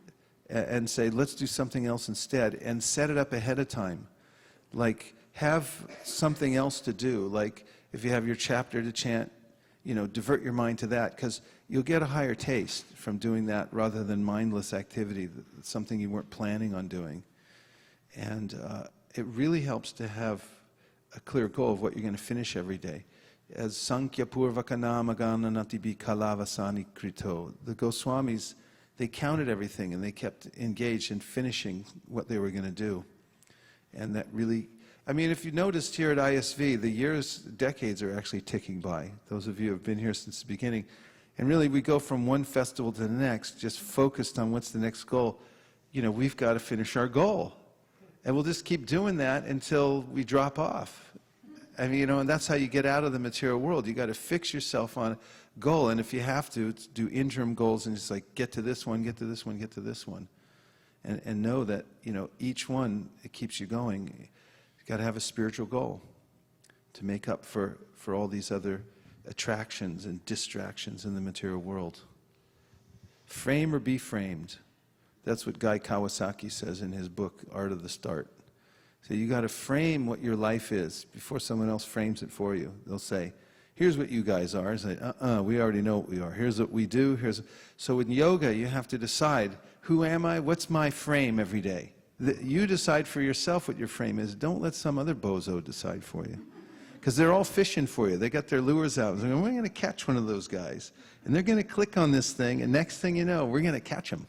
A: and say, let's do something else instead. And set it up ahead of time. Like, have something else to do. Like, if you have your chapter to chant, divert your mind to that. Because you'll get a higher taste from doing that rather than mindless activity, something you weren't planning on doing. And it really helps to have a clear goal of what you're going to finish every day. As Sankhya Purvakana Magananatibi Kalavasani Krito. The Goswamis, they counted everything and they kept engaged in finishing what they were going to do. And that really, if you noticed here at ISV, the years, decades are actually ticking by. Those of you who have been here since the beginning. And really we go from one festival to the next, just focused on what's the next goal. We've got to finish our goal. And we'll just keep doing that until we drop off. And that's how you get out of the material world. You got to fix yourself on a goal, and if you have to, do interim goals and just like get to this one, get to this one, get to this one, and know that each one, it keeps you going. You got to have a spiritual goal to make up for all these other attractions and distractions in the material world. Frame or be framed. That's what Guy Kawasaki says in his book Art of the Start. So you got to frame what your life is before someone else frames it for you. They'll say, here's what you guys are. It's like, we already know what we are. Here's what we do. So in yoga, you have to decide, who am I? What's my frame every day? You decide for yourself what your frame is. Don't let some other bozo decide for you. Because they're all fishing for you. They got their lures out. They're going, we're going to catch one of those guys. And they're going to click on this thing, and next thing you know, we're going to catch them.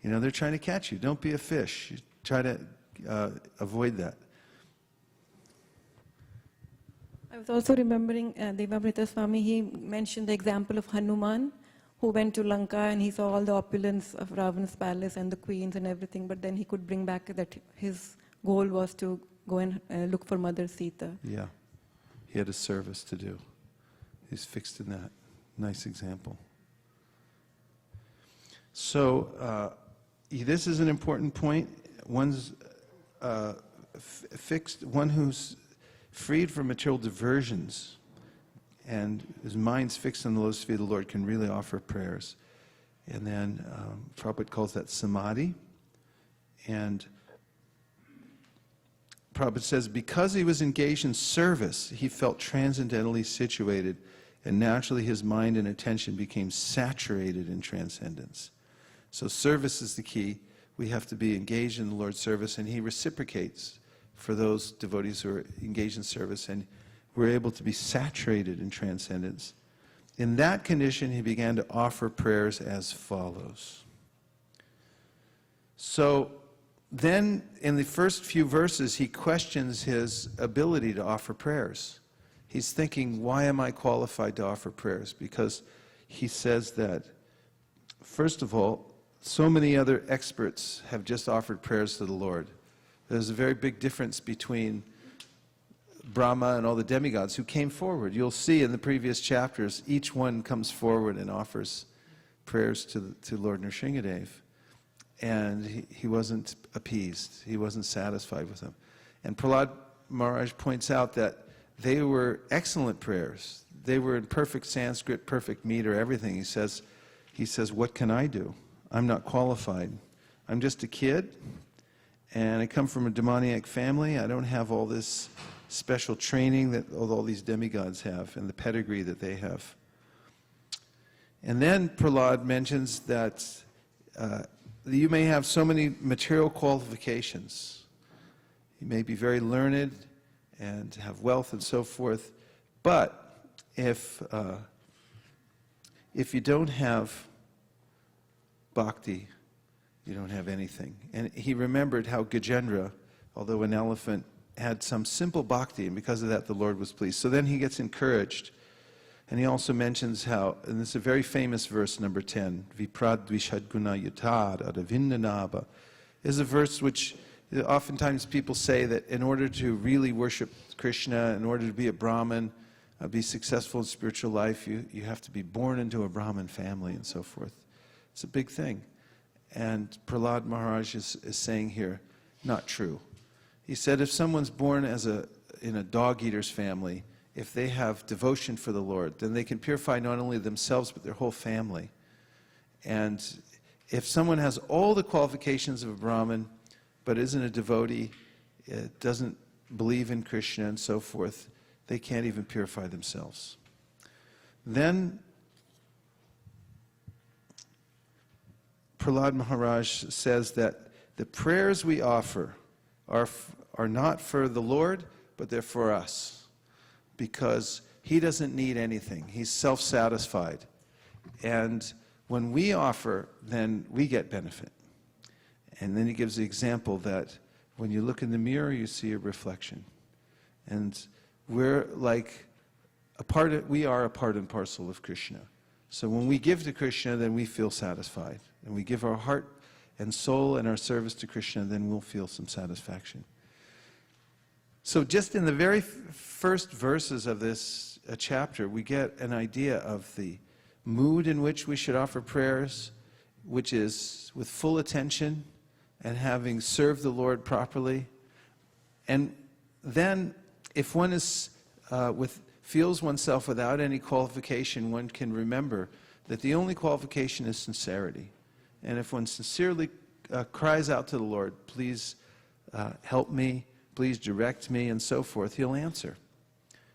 A: They're trying to catch you. Don't be a fish. You try to avoid that.
D: I was also remembering Devamrita Swami, he mentioned the example of Hanuman, who went to Lanka and he saw all the opulence of Ravana's palace and the queens and everything, but then he could bring back that his goal was to go and look for Mother Sita.
A: Yeah. He had a service to do. He's fixed in that. Nice example. So, this is an important point. One's fixed, one who's freed from material diversions and his mind's fixed on the lotus feet of the Lord can really offer prayers. And then Prabhupada calls that samadhi. And Prabhupada says, because he was engaged in service, he felt transcendentally situated, and naturally his mind and attention became saturated in transcendence. So service is the key. We have to be engaged in the Lord's service, and he reciprocates for those devotees who are engaged in service, and we're able to be saturated in transcendence. In that condition, he began to offer prayers as follows. So then, in the first few verses, he questions his ability to offer prayers. He's thinking, why am I qualified to offer prayers? Because he says that, first of all, so many other experts have just offered prayers to the Lord. There's a very big difference between Brahma and all the demigods who came forward. You'll see in the previous chapters, each one comes forward and offers prayers to Lord Nrsingadev. And he wasn't appeased. He wasn't satisfied with them. And Prahlad Maharaj points out that they were excellent prayers. They were in perfect Sanskrit, perfect meter, everything. He says, what can I do? I'm not qualified. I'm just a kid, and I come from a demoniac family. I don't have all this special training that all these demigods have and the pedigree that they have. And then Prahlad mentions that you may have so many material qualifications. You may be very learned and have wealth and so forth, but if you don't have bhakti, you don't have anything. And he remembered how Gajendra, although an elephant, had some simple bhakti, and because of that the Lord was pleased. So then he gets encouraged. And he also mentions how, and this is a very famous verse, number 10, Vipradvishadguna yatad adavindanaba, is a verse which oftentimes people say that in order to really worship Krishna, in order to be a Brahmin, be successful in spiritual life, you have to be born into a Brahmin family and so forth. It's a big thing. And Prahlad Maharaj is saying here, not true. He said if someone's born in a dog-eater's family, if they have devotion for the Lord, then they can purify not only themselves but their whole family. And if someone has all the qualifications of a Brahmin but isn't a devotee, doesn't believe in Krishna and so forth, they can't even purify themselves. Then Prahlad Maharaj says that the prayers we offer are not for the Lord, but they're for us, because he doesn't need anything. He's self-satisfied. And when we offer, then we get benefit. And then he gives the example that when you look in the mirror, you see a reflection. And we're like we are a part and parcel of Krishna. So when we give to Krishna, then we feel satisfied. And we give our heart and soul and our service to Krishna, then we'll feel some satisfaction. So just in the very first verses of this chapter, we get an idea of the mood in which we should offer prayers, which is with full attention and having served the Lord properly. And then if one is feels oneself without any qualification, one can remember that the only qualification is sincerity. And if one sincerely cries out to the Lord, please help me, please direct me, and so forth, he'll answer.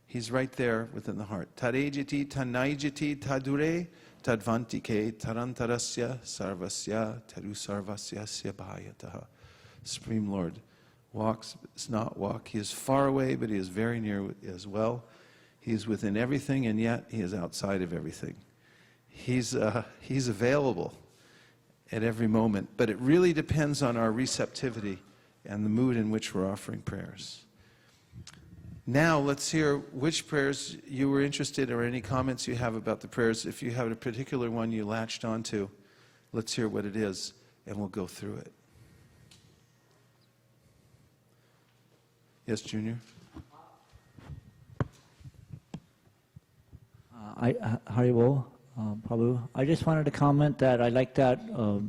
A: He's right there within the heart. Tarejiti tanaijiti tadure tadvantike tarantarasya sarvasya taru sarvasya syabhayataha. Supreme Lord walks, does not walk. He is far away, but he is very near as well. He is within everything, and yet he is outside of everything. He's available at every moment, but it really depends on our receptivity and the mood in which we're offering prayers. Now let's hear which prayers you were interested in or any comments you have about the prayers. If you have a particular one you latched onto, let's hear what it is and we'll go through it. Yes, Junior?
E: Haribol, Prabhu. I just wanted to comment that I like that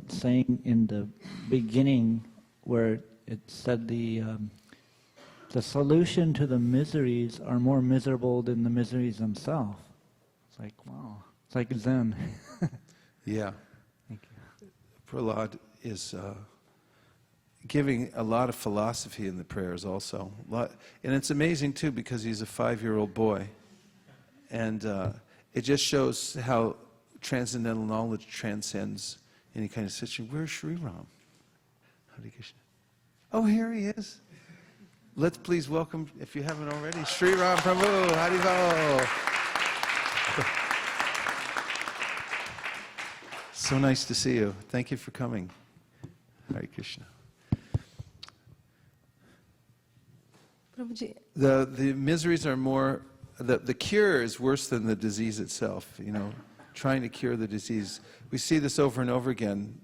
E: saying in the beginning where it said the solution to the miseries are more miserable than the miseries themselves. It's like, wow. It's like Zen.
A: Yeah.
E: Thank you.
A: Prahlad is giving a lot of philosophy in the prayers also. And it's amazing too because he's a 5-year-old boy. And it just shows how transcendental knowledge transcends any kind of situation. Where's Sri Ram? Hare Krishna. Oh, here he is. Let's please welcome, if you haven't already, Sri Ram Prabhu. Haribol. So nice to see you. Thank you for coming. Hare Krishna.
C: Prabhuji,
A: The miseries are more, the cure is worse than the disease itself, you know, trying to cure the disease. We see this over and over again.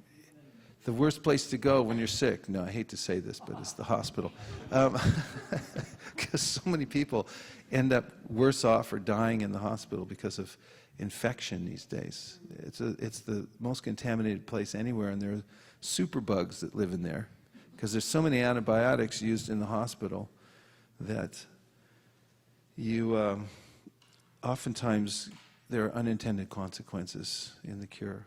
A: The worst place to go when you're sick, no, I hate to say this, but it's the hospital. Because so many people end up worse off or dying in the hospital because of infection these days. It's the most contaminated place anywhere, and there are superbugs that live in there. Because there's so many antibiotics used in the hospital that you oftentimes there are unintended consequences in the cure.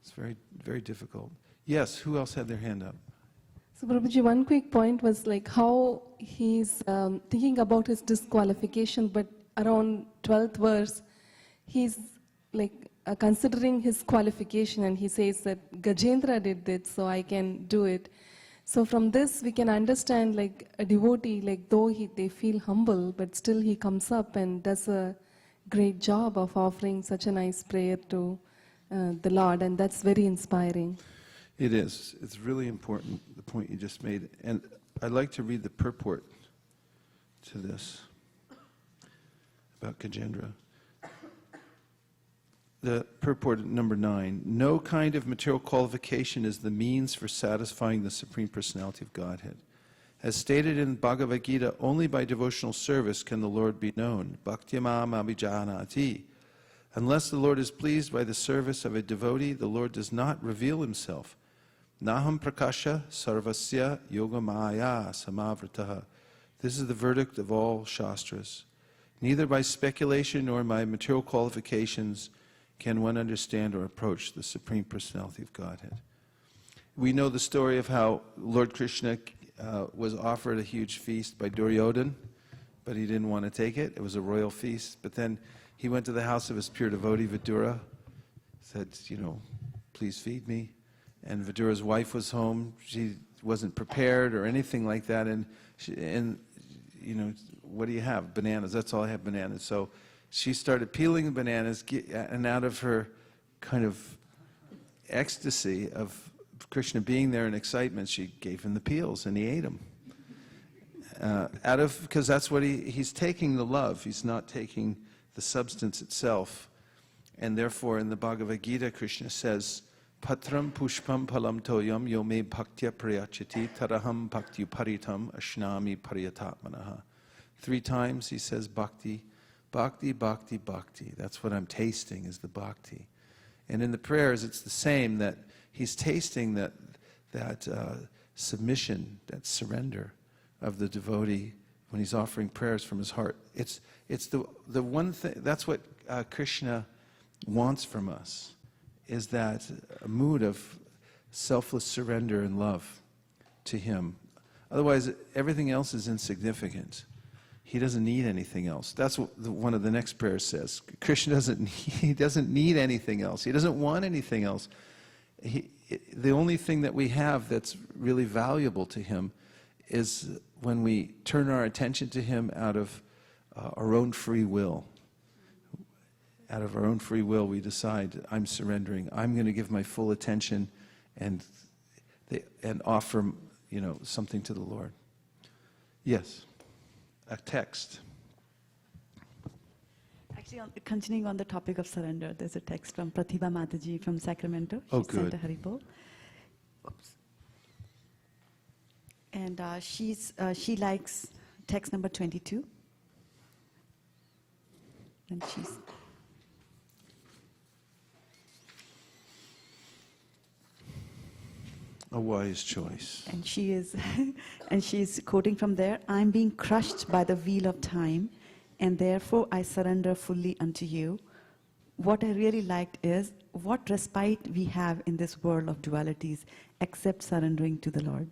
A: It's very, very difficult. Yes, who else had their hand up?
C: so Prabhuji, one quick point was like how he's thinking about his disqualification, but around 12th verse, he's like considering his qualification, and he says that Gajendra did it, so I can do it. So from this, we can understand like a devotee, like though they feel humble, but still he comes up and does a great job of offering such a nice prayer to the Lord, and that's very inspiring.
A: It is. It's really important, the point you just made. And I'd like to read the purport to this about Gajendra. The purport at number 9. No kind of material qualification is the means for satisfying the Supreme Personality of Godhead. As stated in Bhagavad Gita, only by devotional service can the Lord be known. Bhaktyamam abhijanati. Unless the Lord is pleased by the service of a devotee, the Lord does not reveal himself. Naham prakasha sarvasya yogamaya samavrataha. This is the verdict of all Shastras. Neither by speculation nor by material qualifications can one understand or approach the Supreme Personality of Godhead. We know the story of how Lord Krishna was offered a huge feast by Duryodhana, but he didn't want to take it. It was a royal feast. But then he went to the house of his pure devotee, Vidura, said, you know, please feed me. And Vidura's wife was home. She wasn't prepared or anything like that. And you know, what do you have? Bananas. That's all I have, bananas. So she started peeling the bananas, and out of her kind of ecstasy of Krishna being there in excitement, she gave him the peels, and he ate them. Because that's what he's taking the love. He's not taking the substance itself. And therefore, in the Bhagavad Gita, Krishna says, Patram pushpam palam toyam yome bhaktya prayachati taraham bhakti paritam ashnami pariyatatmanaha. 3 times he says bhakti, bhakti, bhakti, bhakti. That's what I'm tasting, is the bhakti. And in the prayers, it's the same, that he's tasting that submission, that surrender of the devotee when he's offering prayers from his heart. It's the one thing, that's what Krishna wants from us, is that a mood of selfless surrender and love to him. Otherwise, everything else is insignificant. He doesn't need anything else. That's what one of the next prayers says. Krishna doesn't need anything else. He doesn't want anything else. The only thing that we have that's really valuable to him is when we turn our attention to him out of our own free will. Out of our own free will, we decide, I'm surrendering. I'm going to give my full attention and offer, something to the Lord. Yes, a text.
B: Actually, continuing on the topic of surrender, there's a text from Pratibha Mataji from Sacramento.
A: Oh,
B: She sent
A: good.
B: a Haribol. Oops. And she likes text number 22. And she's...
A: A wise choice.
B: And she is, and she's quoting from there, I'm being crushed by the wheel of time, and therefore I surrender fully unto you. What I really liked is what respite we have in this world of dualities except surrendering to the Lord.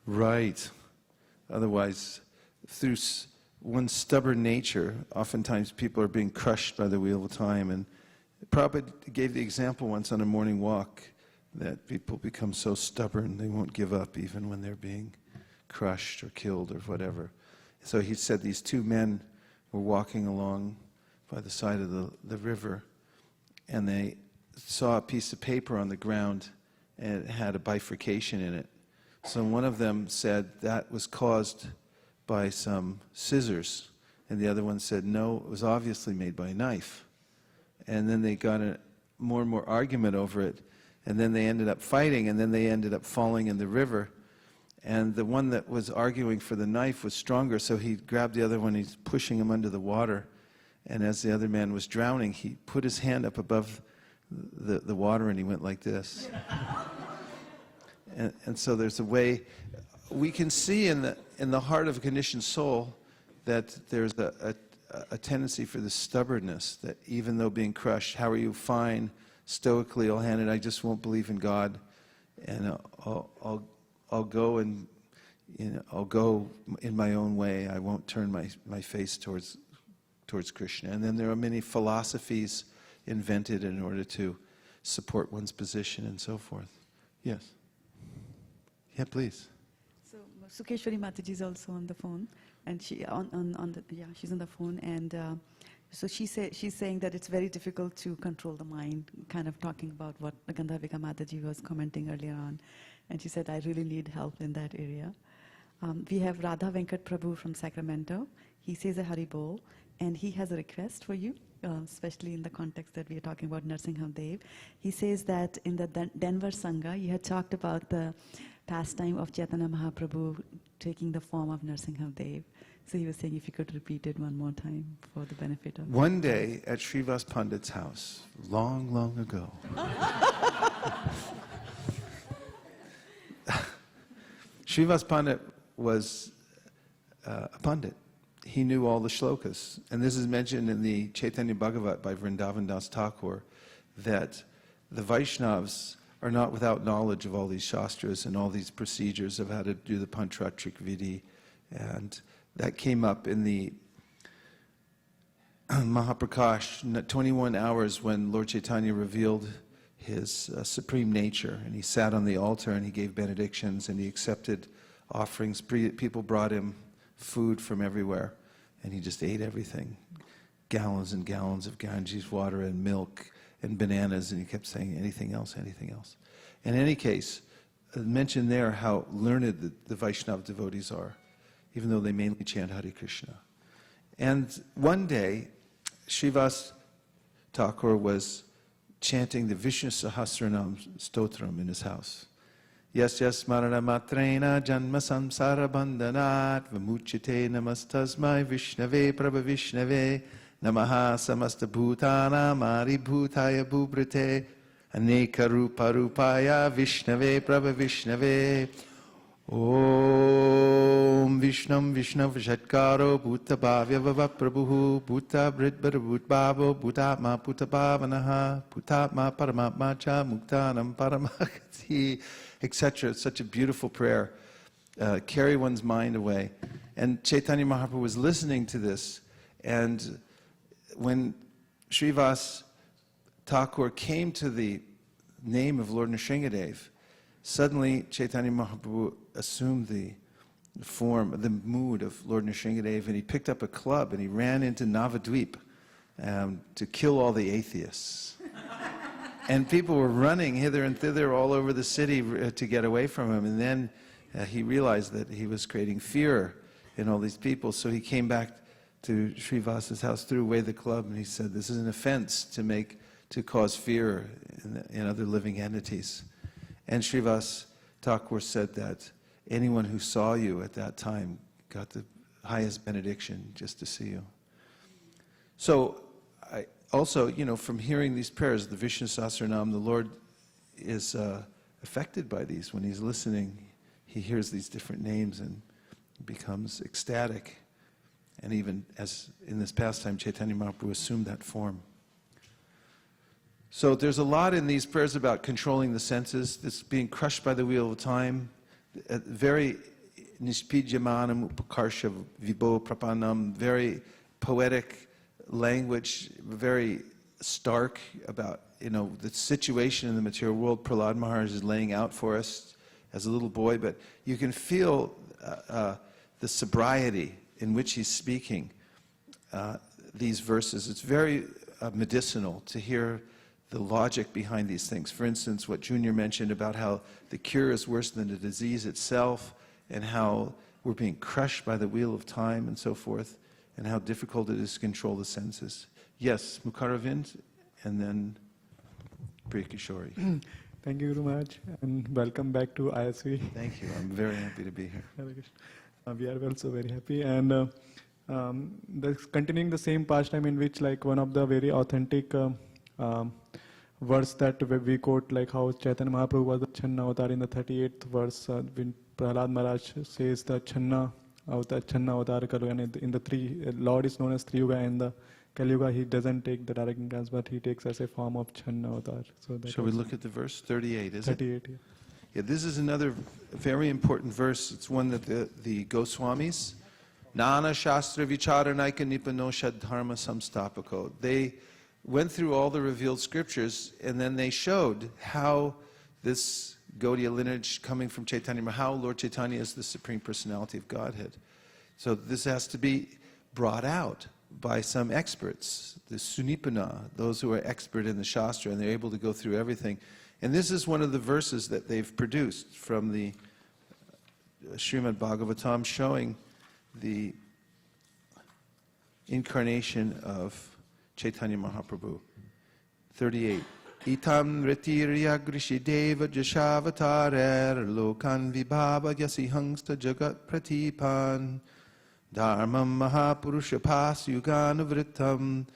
A: Right. Otherwise, through one's stubborn nature, oftentimes people are being crushed by the wheel of time. And Prabhupada gave the example once on a morning walk that people become so stubborn they won't give up even when they're being crushed or killed or whatever. So he said these two men were walking along by the side of the river, and they saw a piece of paper on the ground, and it had a bifurcation in it. So one of them said that was caused by some scissors, and the other one said, no, it was obviously made by a knife. And then they got a more and more argument over it, and then they ended up fighting, and then they ended up falling in the river. And the one that was arguing for the knife was stronger, so he grabbed the other one, he's pushing him under the water. And as the other man was drowning, he put his hand up above the water and he went like this. And so there's a way, we can see in the heart of a conditioned soul that there's a tendency for the stubbornness, that even though being crushed, how are you fine, stoically, I'll hand it, I just won't believe in God, and I'll go and I'll go in my own way. I won't turn my face towards Krishna. And then there are many philosophies invented in order to support one's position and so forth. Yes. Yeah, please.
B: So Sukeshwari Mataji is also on the phone, and she she's on the phone, and so she's saying that it's very difficult to control the mind, kind of talking about what Gandhavika Mataji was commenting earlier on. And she said, I really need help in that area. We have Radha Venkat Prabhu from Sacramento. He says a Haribol, and he has a request for you, especially in the context that we are talking about Narsingham Dev. He says that in the Denver Sangha, you had talked about the pastime of Chaitanya Mahaprabhu taking the form of Narsingham Dev. So he was saying if you could repeat it one more time for the benefit of...
A: One day at Srivas Pandit's house, long, long ago, Srivas Pandit was a Pandit. He knew all the shlokas. And this is mentioned in the Chaitanya Bhagavat by Vrindavan Das Thakur, that the Vaishnavas are not without knowledge of all these shastras and all these procedures of how to do the Pancharatrik Vidhi. And that came up in the Mahaprakash, 21 hours when Lord Chaitanya revealed his supreme nature. And he sat on the altar and he gave benedictions and he accepted offerings. People brought him food from everywhere and he just ate everything. Gallons and gallons of Ganges water and milk and bananas, and he kept saying anything else, anything else. In any case, mention there how learned the Vaishnava devotees are, even though they mainly chant Hare Krishna. And one day, Srivas Thakur was chanting the Vishnu Sahasranam Stotram in his house. Yasya smarana matrena janma samsara bandhanat vimuchyate namastasmai Vishnave Prabha Vishnave namaha samasta bhutana mari bhutaya bhubrate aneka rupa rupaya Vishnave Prabha Vishnave Om Vishnam Vishnav Shatkaro Bhuta Bhavya Vava Prabhu Bhuta Bridbara Bhutbhavo Bhutatma Bhutabhavanaha Bhutatma Paramatma Cha Muktanam Paramakati, etc. It's such a beautiful prayer. Carry one's mind away. And Chaitanya Mahaprabhu was listening to this, and when Srivas Thakur came to the name of Lord Nrsingadev, suddenly Chaitanya Mahaprabhu assumed the form, the mood of Lord Nrsingadev, and he picked up a club and he ran into Navadvip to kill all the atheists. And people were running hither and thither all over the city to get away from him. And then he realized that he was creating fear in all these people. So he came back to Srivas's house, threw away the club, and he said, "This is an offense to cause fear in other living entities." And Srivas Thakur said that anyone who saw you at that time got the highest benediction just to see you. So, also, from hearing these prayers, the Vishnu Sahasranam, the Lord is affected by these. When he's listening, he hears these different names and becomes ecstatic. And even as in this pastime, Chaitanya Mahaprabhu assumed that form. So there's a lot in these prayers about controlling the senses, this being crushed by the wheel of time, very nishpidyamanam upakarsha vibho prapanam, very poetic language, very stark about the situation in the material world Prahlad Maharaj is laying out for us as a little boy, but you can feel the sobriety in which he's speaking these verses. It's very medicinal to hear the logic behind these things. For instance, what Junior mentioned about how the cure is worse than the disease itself, and how we're being crushed by the wheel of time and so forth, and how difficult it is to control the senses. Yes, Mukharavind, and then Priya Kishori.
F: Thank you very much, and welcome back to ISV.
A: Thank you. I'm very happy to be here.
F: We are also very happy, and continuing the same pastime in which, like, one of the very authentic verse that we quote, like how Chaitanya Mahaprabhu was the Channa avatar in the 38th verse, when Prahlad Maharaj says the Channa avatar Karu, and in the Lord is known as Three Yuga, and the Kali Yuga he doesn't take the direct incarnation, but he takes as a form of Channa avatar. So that
A: Shall we look at the verse 38? Is it?
F: 38, yeah.
A: Yeah, this is another very important verse. It's one that the Goswamis, Nana Shastra Vicharanaika Nipanoshad Dharma Samstapako, they went through all the revealed scriptures, and then they showed how this Gaudiya lineage coming from Chaitanya, how Lord Chaitanya is the Supreme Personality of Godhead. So this has to be brought out by some experts, the Sunipana, those who are expert in the Shastra, and they're able to go through everything. And this is one of the verses that they've produced from the Srimad Bhagavatam, showing the incarnation of Chaitanya Mahaprabhu. 38. Itam retirya grishideva jashavatarer lokan vibhava yasihangsta jagat pratipan dharmam mahapurusha pas yuganavritam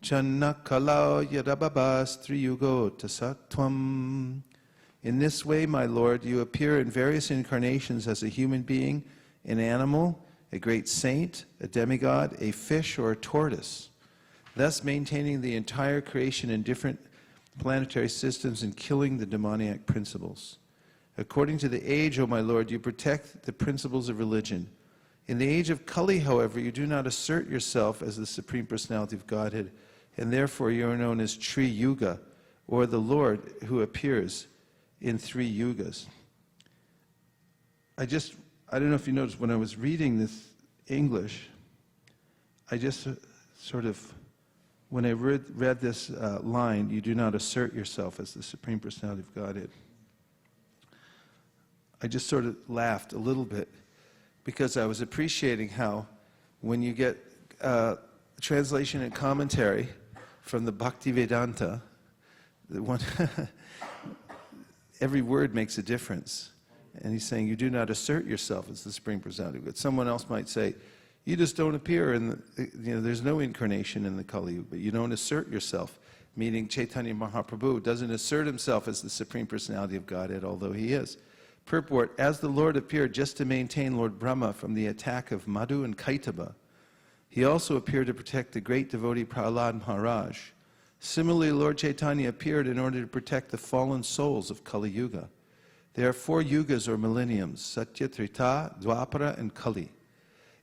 A: channa kalau yadababas triyugo tasatvam. In this way, my Lord, you appear in various incarnations as a human being, an animal, a great saint, a demigod, a fish, or a tortoise, thus maintaining the entire creation in different planetary systems and killing the demoniac principles. According to the age, O my Lord, you protect the principles of religion. In the age of Kali, however, you do not assert yourself as the Supreme Personality of Godhead, and therefore you are known as Tri Yuga, or the Lord who appears in 3 yugas. I don't know if you noticed, when I was reading this English, I just sort of, when I read this line, you do not assert yourself as the Supreme Personality of Godhead, I just sort of laughed a little bit, because I was appreciating how when you get translation and commentary from the Bhakti Vedanta, every word makes a difference. And he's saying, you do not assert yourself as the Supreme Personality. But someone else might say, you just don't appear in there's no incarnation in the Kali Yuga, but you don't assert yourself, meaning Chaitanya Mahaprabhu doesn't assert himself as the Supreme Personality of Godhead, although he is. Purport, as the Lord appeared just to maintain Lord Brahma from the attack of Madhu and Kaitaba, he also appeared to protect the great devotee Prahlad Maharaj. Similarly, Lord Chaitanya appeared in order to protect the fallen souls of Kali Yuga. There are 4 yugas or millenniums, Satya, Trita, Dwapara, and Kali.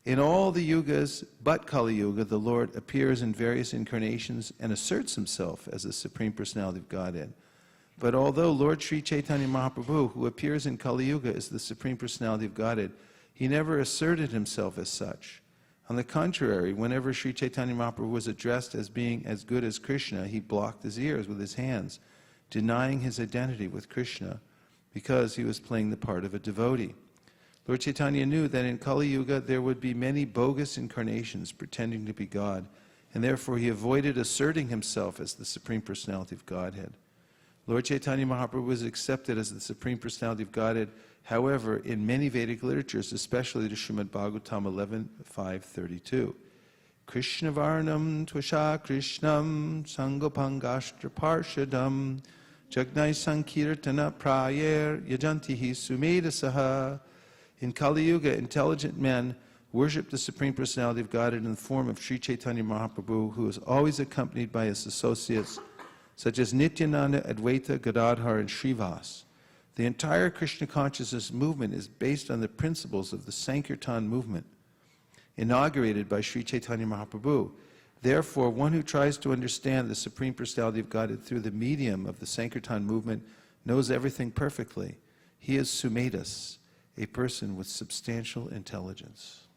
A: In all the yugas but Kali Yuga, the Lord appears in various incarnations and asserts himself as the Supreme Personality of Godhead. But although Lord Sri Chaitanya Mahaprabhu, who appears in Kali Yuga as the Supreme Personality of Godhead, he never asserted himself as such. On the contrary, whenever Sri Chaitanya Mahaprabhu was addressed as being as good as Krishna, he blocked his ears with his hands, denying his identity with Krishna, because he was playing the part of a devotee. Lord Chaitanya knew that in Kali Yuga there would be many bogus incarnations pretending to be God, and therefore he avoided asserting himself as the Supreme Personality of Godhead. Lord Chaitanya Mahaprabhu was accepted as the Supreme Personality of Godhead, however, in many Vedic literatures, especially the Srimad Bhagavatam 11.5.32. Krishna Varnam Tvasha Krishnam Sangopangashtra Parshadam Jagnai Sankirtana Prayer Yajantihi Sumedasaha. In Kali Yuga, intelligent men worship the Supreme Personality of Godhead in the form of Sri Chaitanya Mahaprabhu, who is always accompanied by his associates, such as Nityananda, Advaita, Gadadhar, and Srivas. The entire Krishna consciousness movement is based on the principles of the Sankirtan movement, inaugurated by Sri Chaitanya Mahaprabhu. Therefore, one who tries to understand the Supreme Personality of Godhead through the medium of the Sankirtan movement knows everything perfectly. He is Sumedas, a person with substantial intelligence.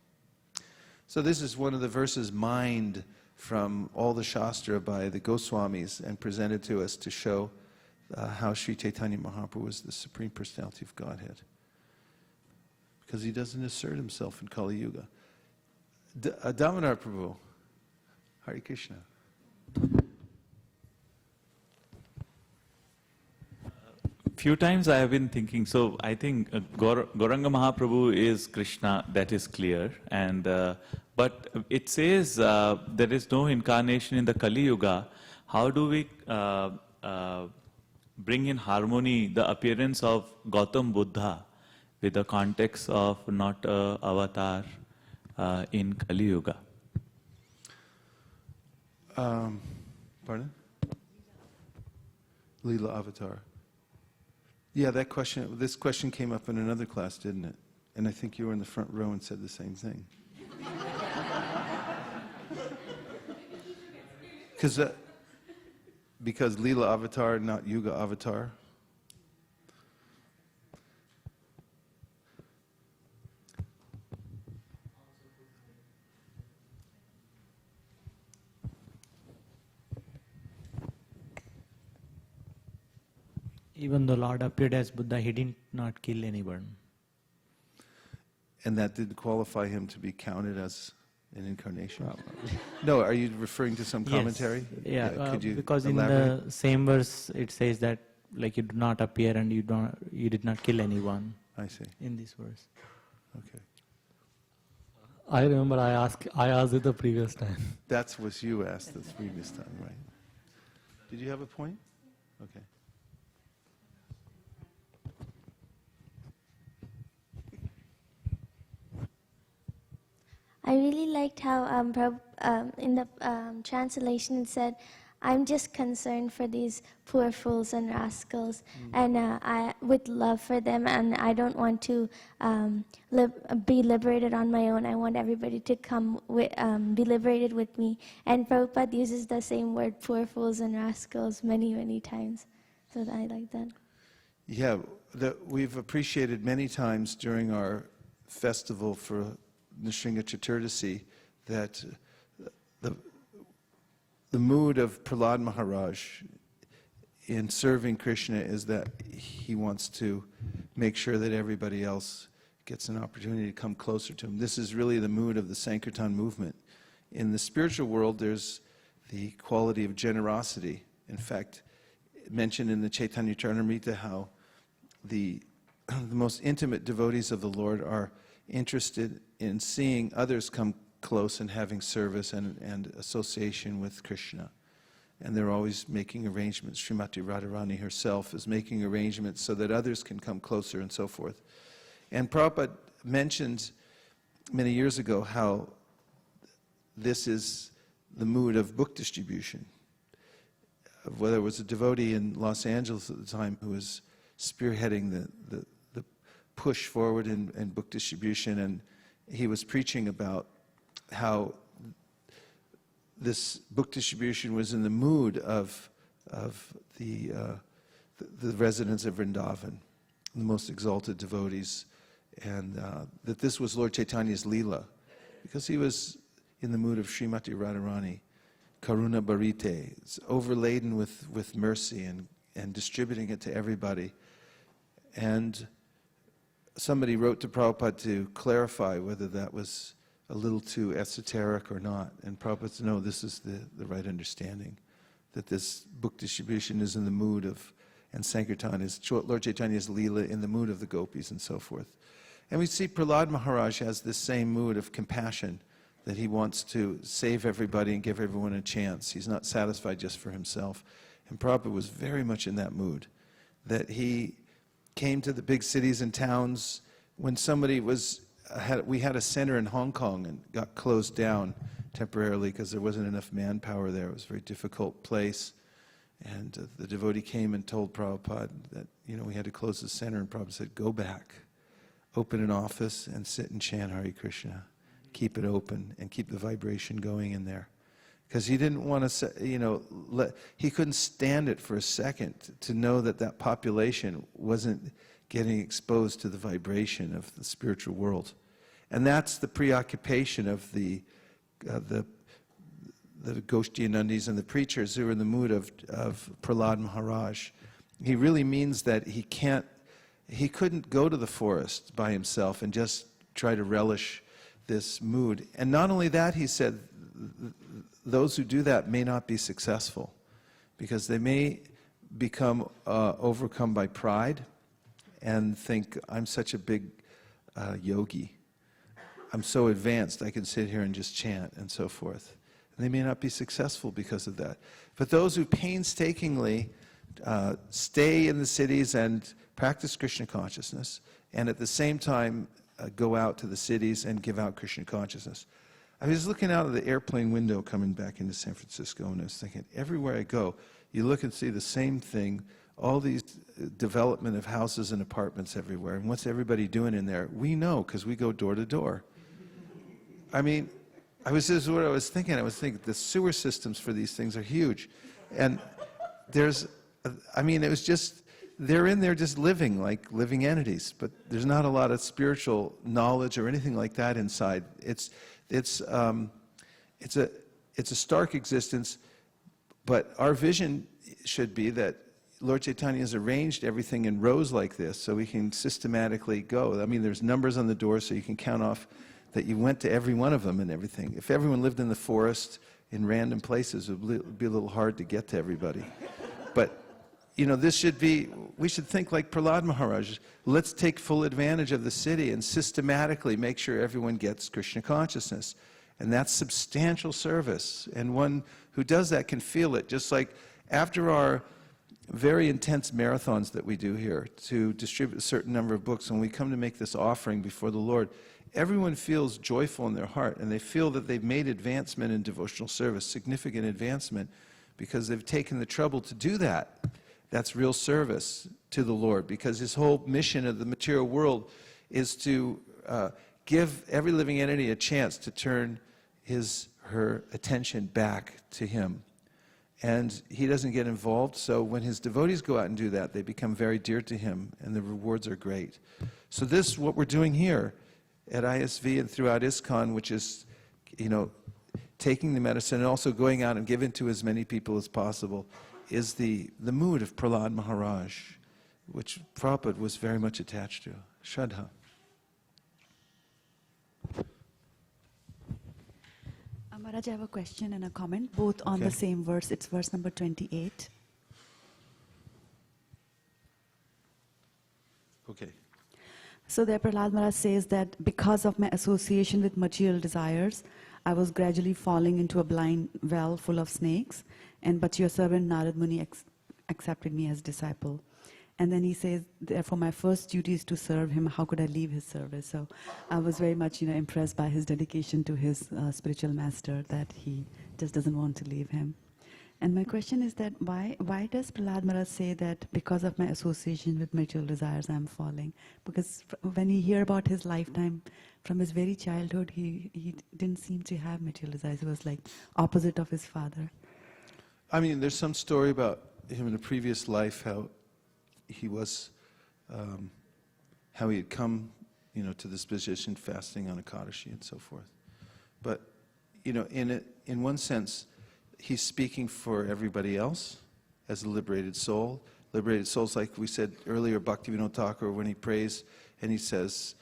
A: So this is one of the verses mined from all the Shastra by the Goswamis and presented to us to show how Sri Chaitanya Mahaprabhu is the Supreme Personality of Godhead. Because he doesn't assert himself in Kali Yuga. Damodar Prabhu, Hare Krishna.
G: Few times I have been thinking, so I think Gauranga Mahaprabhu is Krishna, that is clear, and but it says there is no incarnation in the Kali Yuga. How do we bring in harmony the appearance of Gautam Buddha with the context of not avatar in Kali Yuga?
A: Pardon? Leela Avatar. Yeah, this question came up in another class, didn't it? And I think you were in the front row and said the same thing. Because Leela Avatar, not Yuga Avatar.
E: Even the Lord appeared as Buddha, he did not kill anyone.
A: And that didn't qualify him to be counted as an incarnation? No, are you referring to some commentary?
E: Yes. Yeah,
A: could you
E: because
A: elaborate?
E: in the same verse it says that like you do not appear and you did not kill anyone.
A: I see.
E: In this verse.
A: Okay.
H: I remember I asked it the previous time.
A: That's what you asked the previous time, right? Did you have a point? Okay.
I: I really liked how in the translation it said, "I'm just concerned for these poor fools and rascals, and I with love for them, and I don't want to be liberated on my own. I want everybody to come be liberated with me." And Prabhupada uses the same word, poor fools and rascals, many, many times. So I like that.
A: Yeah, we've appreciated many times during our festival for Nrsimha Chaturdasi that the mood of Prahlad Maharaj in serving Krishna is that he wants to make sure that everybody else gets an opportunity to come closer to him. This is really the mood of the Sankirtan movement. In the spiritual world, there's the quality of generosity. In fact, mentioned in the Chaitanya Charitamrita how the most intimate devotees of the Lord are interested in seeing others come close and having service and association with Krishna. And they're always making arrangements. Srimati Radharani herself is making arrangements so that others can come closer and so forth. And Prabhupada mentioned many years ago how this is the mood of book distribution. Whether it was a devotee in Los Angeles at the time who was spearheading the push forward in book distribution, and he was preaching about how this book distribution was in the mood of the residents of Vrindavan, the most exalted devotees, and that this was Lord Chaitanya's Leela, because he was in the mood of Srimati Radharani, Karuna Bharite, it's overladen with mercy and distributing it to everybody. And somebody wrote to Prabhupada to clarify whether that was a little too esoteric or not. And Prabhupada said, no, this is the right understanding, that this book distribution is in the mood of, and Sankirtan is Lord Chaitanya's Leela in the mood of the gopis and so forth. And we see Prahlad Maharaj has this same mood of compassion, that he wants to save everybody and give everyone a chance. He's not satisfied just for himself. And Prabhupada was very much in that mood, that he came to the big cities and towns when somebody was, we had a center in Hong Kong and got closed down temporarily because there wasn't enough manpower there. It was a very difficult place. And the devotee came and told Prabhupada that, we had to close the center, and Prabhupada said, go back, open an office and sit and chant Hare Krishna. Keep it open and keep the vibration going in there. Because he didn't want to, he couldn't stand it for a second to know that that population wasn't getting exposed to the vibration of the spiritual world. And that's the preoccupation of the Goshtianandis and the preachers who are in the mood of Prahlad Maharaj. He really means that he couldn't go to the forest by himself and just try to relish this mood. And not only that, he said, those who do that may not be successful because they may become overcome by pride and think, I'm such a big yogi. I'm so advanced, I can sit here and just chant and so forth. And they may not be successful because of that. But those who painstakingly stay in the cities and practice Krishna consciousness, and at the same time go out to the cities and give out Krishna consciousness. I was looking out of the airplane window coming back into San Francisco, and I was thinking, everywhere I go, you look and see the same thing, all these development of houses and apartments everywhere, and what's everybody doing in there? We know, because we go door to door. I mean, this is what I was thinking. I was thinking the sewer systems for these things are huge. And it was just, they're in there just living like living entities, but there's not a lot of spiritual knowledge or anything like that inside. It's a stark existence, but our vision should be that Lord Chaitanya has arranged everything in rows like this so we can systematically go. I mean, there's numbers on the door so you can count off that you went to every one of them and everything. If everyone lived in the forest in random places, it would be a little hard to get to everybody. But we should think like Prahlad Maharaj. Let's take full advantage of the city and systematically make sure everyone gets Krishna consciousness. And that's substantial service. And one who does that can feel it. Just like after our very intense marathons that we do here to distribute a certain number of books, when we come to make this offering before the Lord, everyone feels joyful in their heart, and they feel that they've made advancement in devotional service, significant advancement, because they've taken the trouble to do that. That's real service to the Lord, because his whole mission of the material world is to give every living entity a chance to turn her attention back to him. And he doesn't get involved, so when his devotees go out and do that, they become very dear to him, and the rewards are great. So this, what we're doing here at ISV and throughout ISKCON, which is, taking the medicine and also going out and giving to as many people as possible, is the mood of Prahlad Maharaj, which Prabhupada was very much attached to. Shraddha.
B: Maharaj, I have a question and a comment, both on the same verse. It's verse number 28.
A: Okay.
B: So there Prahlad Maharaj says that because of my association with material desires, I was gradually falling into a blind well full of snakes, but your servant Narad Muni accepted me as disciple. And then he says, therefore my first duty is to serve him. How could I leave his service? So I was very much impressed by his dedication to his spiritual master, that he just doesn't want to leave him. And my question is that why does Prahlad Maharaj say that because of my association with material desires I'm falling? Because when we hear about his lifetime, from his very childhood, he didn't seem to have material desires. He was like opposite of his father.
A: I mean, there's some story about him in a previous life, how he was, how he had come, to this position, fasting on Ekadashi and so forth. But, in one sense, he's speaking for everybody else as a liberated soul. Liberated souls, like we said earlier, Bhaktivinoda Thakur, when he prays and he says,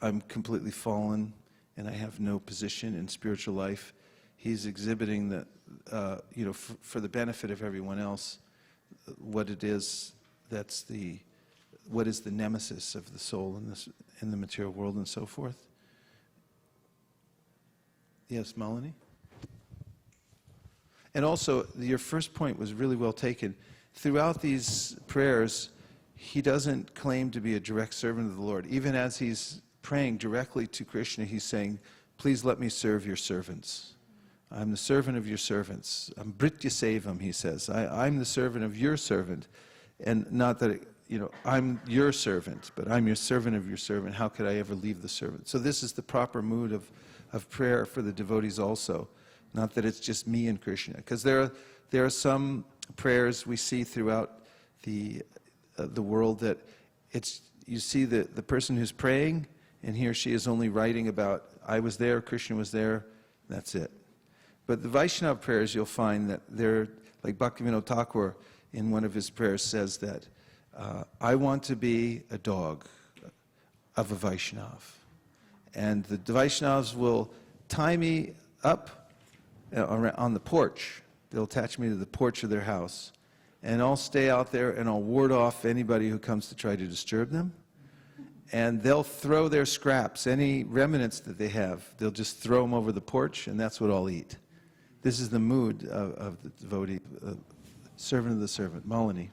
A: I'm completely fallen and I have no position in spiritual life. He's exhibiting that, for the benefit of everyone else, what it is what is the nemesis of the soul in the material world and so forth. Yes, Malini? And also, your first point was really well taken. Throughout these prayers, he doesn't claim to be a direct servant of the Lord. Even as he's praying directly to Krishna, he's saying, please let me serve your servants. I'm the servant of your servants. I'm Britya Sevam, he says. I'm the servant of your servant. And not that, I'm your servant, but I'm your servant of your servant. How could I ever leave the servant? So this is the proper mood of prayer for the devotees also. Not that it's just me and Krishna. Because there are some prayers we see throughout the world that you see the person who's praying, and he or she is only writing about, I was there, Krishna was there, that's it. But the Vaishnava prayers, you'll find that they're, like Bhaktivinoda Thakur in one of his prayers says that, I want to be a dog of a Vaishnava. And the Vaishnavas will tie me up on the porch. They'll attach me to the porch of their house. And I'll stay out there and I'll ward off anybody who comes to try to disturb them. And they'll throw their scraps, any remnants that they have, they'll just throw them over the porch, and that's what I'll eat. This is the mood of the devotee, servant of the servant. Malini.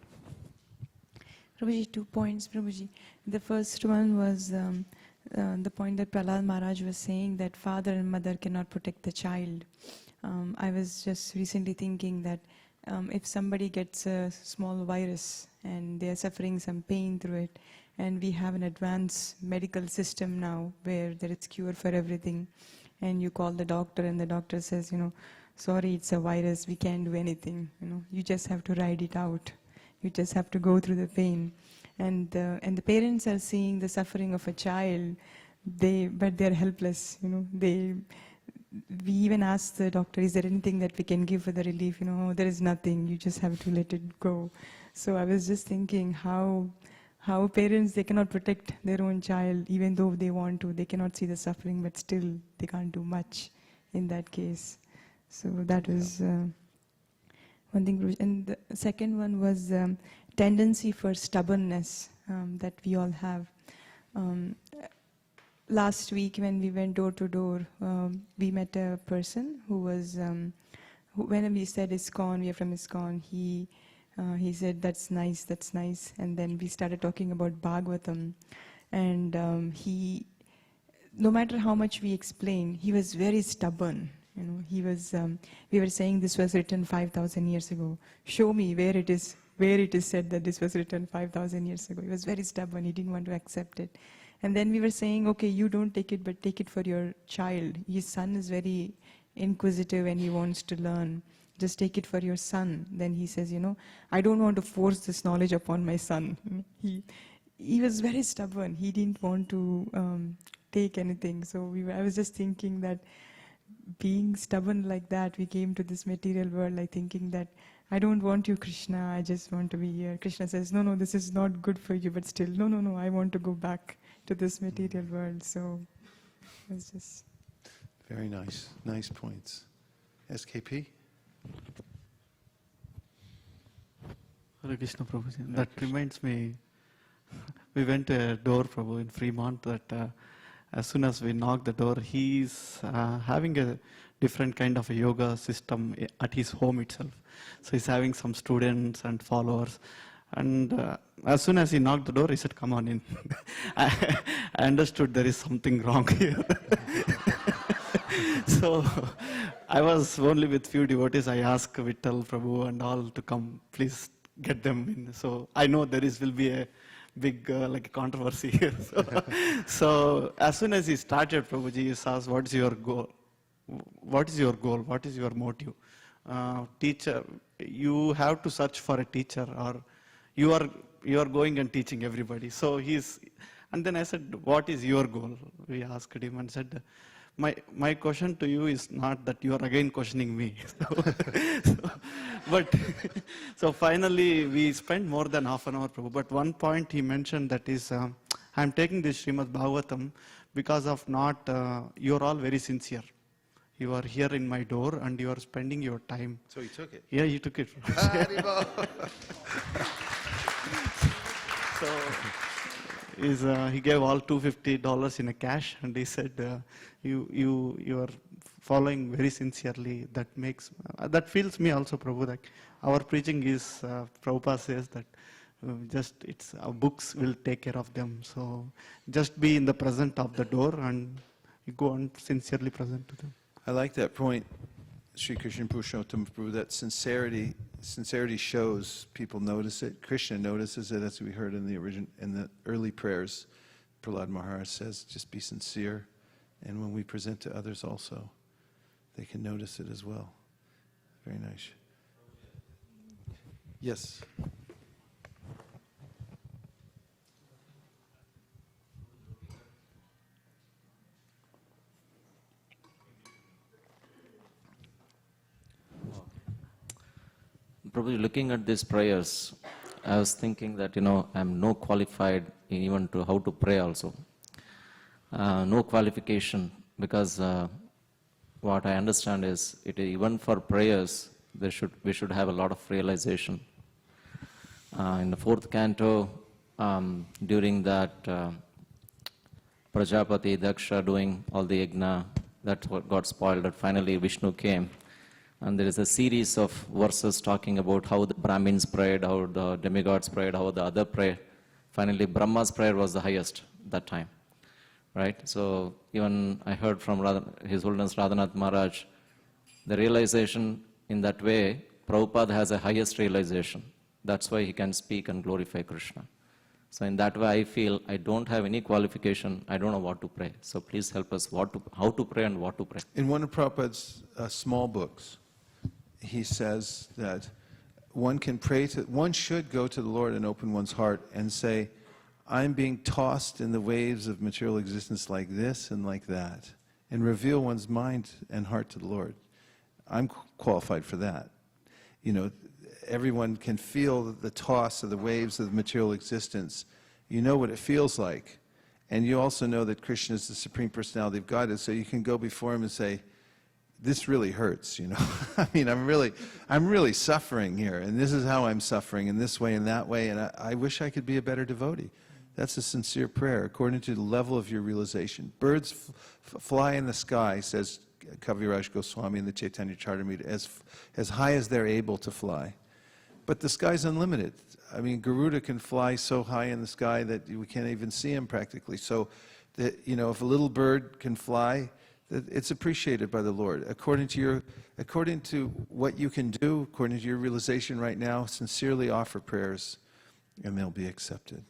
J: Prabhuji, 2 points, Prabhuji. The first one was the point that Prahlad Maharaj was saying, that father and mother cannot protect the child. I was just recently thinking that if somebody gets a small virus and they are suffering some pain through it, and we have an advanced medical system now where there is cure for everything, and you call the doctor and the doctor says, sorry, it's a virus, we can't do anything. You just have to ride it out. You just have to go through the pain. And the parents are seeing the suffering of a child, but they're helpless. We even ask the doctor, is there anything that we can give for the relief? There is nothing. You just have to let it go. So I was just thinking how parents, they cannot protect their own child, even though they want to. They cannot see the suffering, but still they can't do much in that case. So that was one thing. And the second one was tendency for stubbornness that we all have. Last week when we went door to door, we met a person who was, when we said ISKCON, we are from ISKCON, he said, that's nice, that's nice. And then we started talking about Bhagavatam. And no matter how much we explained, he was very stubborn. We were saying this was written 5,000 years ago. Show me where it is said that this was written 5,000 years ago. He was very stubborn. He didn't want to accept it. And then we were saying, okay, you don't take it, but take it for your child. His son is very inquisitive and he wants to learn. Just take it for your son. Then he says, I don't want to force this knowledge upon my son. He was very stubborn. He didn't want to take anything. So I was just thinking that being stubborn like that, we came to this material world like thinking that I don't want you, Krishna, I just want to be here. Krishna says, no, this is not good for you, but still, no, I want to go back to this material world. So it's just...
A: Very nice. Nice points. SKP?
K: Hare Krishna, Prabhuji. That reminds me, we went to a door, Prabhu, in Fremont, that as soon as we knocked the door, he's having a different kind of a yoga system at his home itself. So he's having some students and followers. And as soon as he knocked the door, he said, come on in. I understood there is something wrong here. So I was only with few devotees. I asked Vittal, Prabhu and all to come, please get them in. So I know will be a big controversy here. So as soon as he started, Prabhuji, he asked, what is your goal? What is your goal? What is your motive? Teacher, you have to search for a teacher, or you are going and teaching everybody. So and then I said, what is your goal? We asked him and said, my question to you is not that you are again questioning me. So finally we spent more than half an hour, Prabhu. But one point he mentioned that is, I'm taking this Srimad Bhagavatam because of not, you're all very sincere. You are here in my door and you are spending your time.
A: So he took it.
K: Yeah, you took it. So he gave all $250 in a cash, and he said, you are following very sincerely. That makes that feels me also, Prabhu. Like our preaching is, Prabhupada says that our books will take care of them. So just be in the present of the door and you go and sincerely present to them.
A: I like that point, Sri Krishna Purushottam Prabhu, that sincerity shows people notice it. Krishna notices it, as we heard in the early prayers. Prahlad Maharaj says, just be sincere. And when we present to others also, they can notice it as well. Very nice. Yes.
L: Probably looking at these prayers, I was thinking that, I'm no qualified even to how to pray also. No qualification, because what I understand is, even for prayers, we should have a lot of realization. In the 4th canto, during that Prajapati, Daksha doing all the yajna, that's what got spoiled, and finally Vishnu came. And there is a series of verses talking about how the Brahmins prayed, how the demigods prayed, how the other prayed. Finally, Brahma's prayer was the highest that time, right? So even I heard from His Holiness Radhanath Maharaj, the realization in that way, Prabhupada has a highest realization. That's why he can speak and glorify Krishna. So in that way, I feel I don't have any qualification. I don't know what to pray. So please help us how to pray and what to pray.
A: In one of Prabhupada's small books, he says that one should go to the Lord and open one's heart and say, I'm being tossed in the waves of material existence like this and like that, and reveal one's mind and heart to the Lord. I'm qualified for that. Everyone can feel the toss of the waves of material existence. You know what it feels like. And you also know that Krishna is the Supreme Personality of Godhead, so you can go before him and say, this really hurts, I mean, I'm really suffering here, and this is how I'm suffering, in this way and that way, and I wish I could be a better devotee. That's a sincere prayer, according to the level of your realization. Birds fly in the sky, says Kaviraj Goswami in the Chaitanya Charitamrita, as high as they're able to fly. But the sky's unlimited. I mean, Garuda can fly so high in the sky that we can't even see him practically. So, if a little bird can fly, it's appreciated by the Lord. According to what you can do, according to your realization right now, sincerely offer prayers, and they'll be accepted.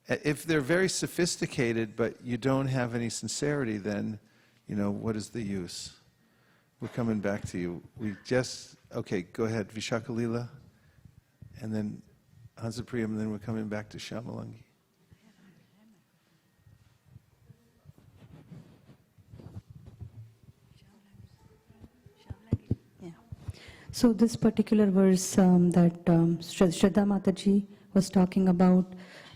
A: If they're very sophisticated, but you don't have any sincerity, then, what is the use? We're coming back to you. Okay, go ahead, Vishaka Leela, and then Hansapriyam, and then we're coming back to Shamalangi.
M: So this particular verse that Shraddha Mataji was talking about,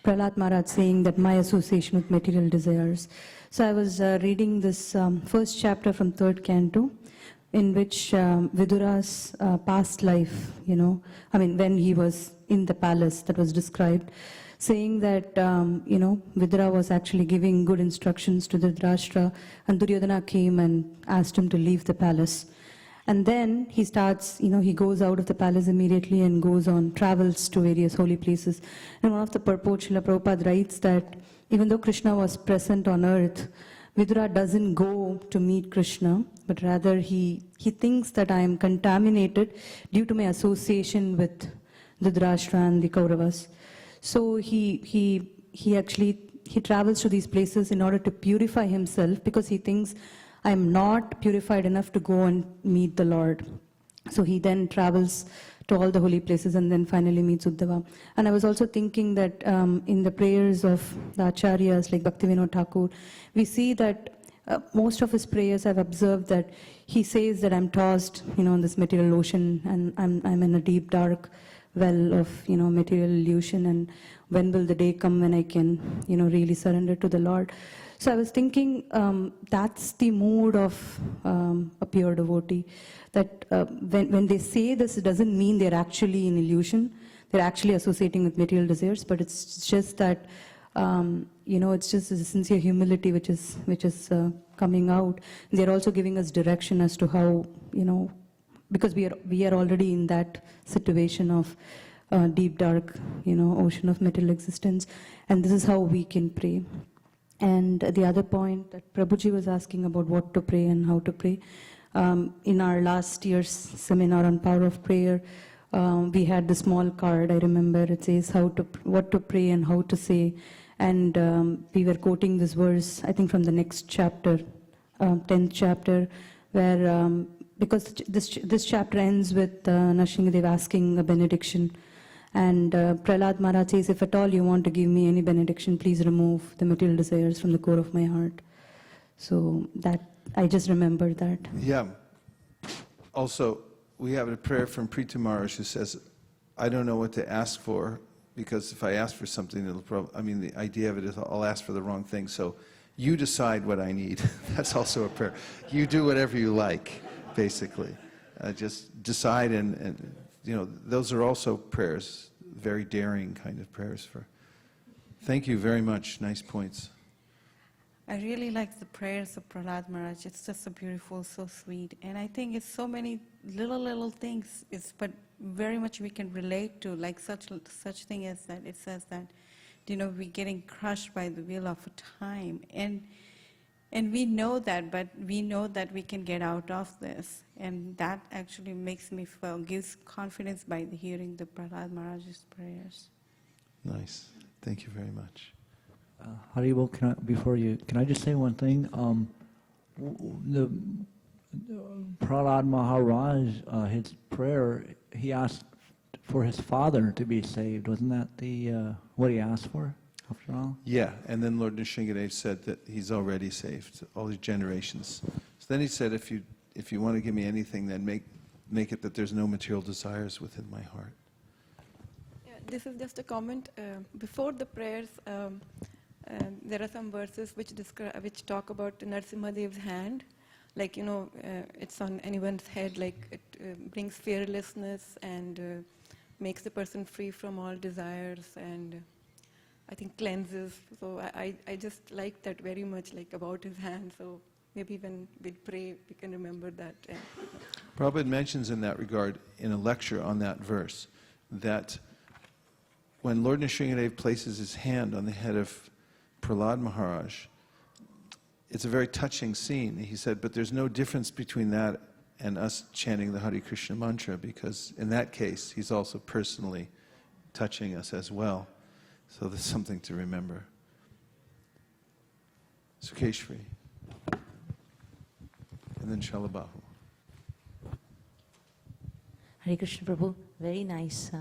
M: Prahlad Maharaj saying that my association with material desires. So I was reading this first chapter from 3rd canto, in which Vidura's past life, when he was in the palace, that was described, saying that, Vidura was actually giving good instructions to Dhritarashtra, and Duryodhana came and asked him to leave the palace. And then he starts, he goes out of the palace immediately and travels to various holy places. And one of the purports, Srila Prabhupada writes that even though Krishna was present on earth, Vidura doesn't go to meet Krishna, but rather he thinks that I am contaminated due to my association with Dhritarashtra and the Kauravas. So he travels to these places in order to purify himself, because he thinks I am not purified enough to go and meet the Lord. So he then travels to all the holy places and then finally meets Uddhava. And I was also thinking that in the prayers of the Acharyas like Bhaktivinoda Thakur, we see that most of his prayers, I've observed that he says that I'm tossed, on this material ocean, and I'm in a deep dark well of, material illusion, and when will the day come when I can, really surrender to the Lord. So I was thinking that's the mood of a pure devotee, that when they say this, it doesn't mean they're actually in illusion. They're actually associating with material desires, but it's just that, it's just a sincere humility which is coming out. They're also giving us direction as to how, because we are already in that situation of deep, dark, ocean of material existence, and this is how we can pray. And the other point that Prabhuji was asking about what to pray and how to pray, in our last year's seminar on power of prayer, we had the small card, I remember, it says what to pray and how to say, and we were quoting this verse, I think from the next chapter, 10th chapter, where, because this chapter ends with Nrsimhadev asking a benediction, and Prahlad Maharaj says, if at all you want to give me any benediction, please remove the material desires from the core of my heart. So that, I just remembered that.
A: Yeah. Also, we have a prayer from Preeti Maharaj who says, I don't know what to ask for, because if I ask for something, the idea of it is I'll ask for the wrong thing. So you decide what I need. That's also a prayer. You do whatever you like, basically. Just decide, and those are also prayers, very daring kind of prayers. Thank you very much. Nice points.
N: I really like the prayers of Prahlad Maharaj. It's just so beautiful, so sweet. And I think it's so many little things, but very much we can relate to, like such thing as that. It says that, we're getting crushed by the wheel of time. And we know that, but we know that we can get out of this. And that actually makes me feel, gives confidence by hearing the Prahlad Maharaj's prayers.
A: Nice. Thank you very much.
E: Haribol, can I just say one thing? The Prahlad Maharaj, his prayer, he asked for his father to be saved. Wasn't that what he asked for, after all?
A: Yeah, and then Lord Nrsimhadev said that he's already saved, all his generations. So then he said, if you want to give me anything, then make it that there's no material desires within my heart.
D: Yeah, this is just a comment. Before the prayers, there are some verses which talk about Nrsimhadev's hand. Like, it's on anyone's head, like it brings fearlessness and makes the person free from all desires, and I think cleanses. So I just like that very much, like about his hand. So maybe when we pray, we can remember that.
A: Prabhupada mentions in that regard, in a lecture on that verse, that when Lord Nrsimhadev places his hand on the head of Prahlad Maharaj, it's a very touching scene. He said, but there's no difference between that and us chanting the Hare Krishna mantra, because in that case, he's also personally touching us as well. So there's something to remember. Sukeshri. And then Shalabahu.
O: Hare Krishna Prabhu, very nice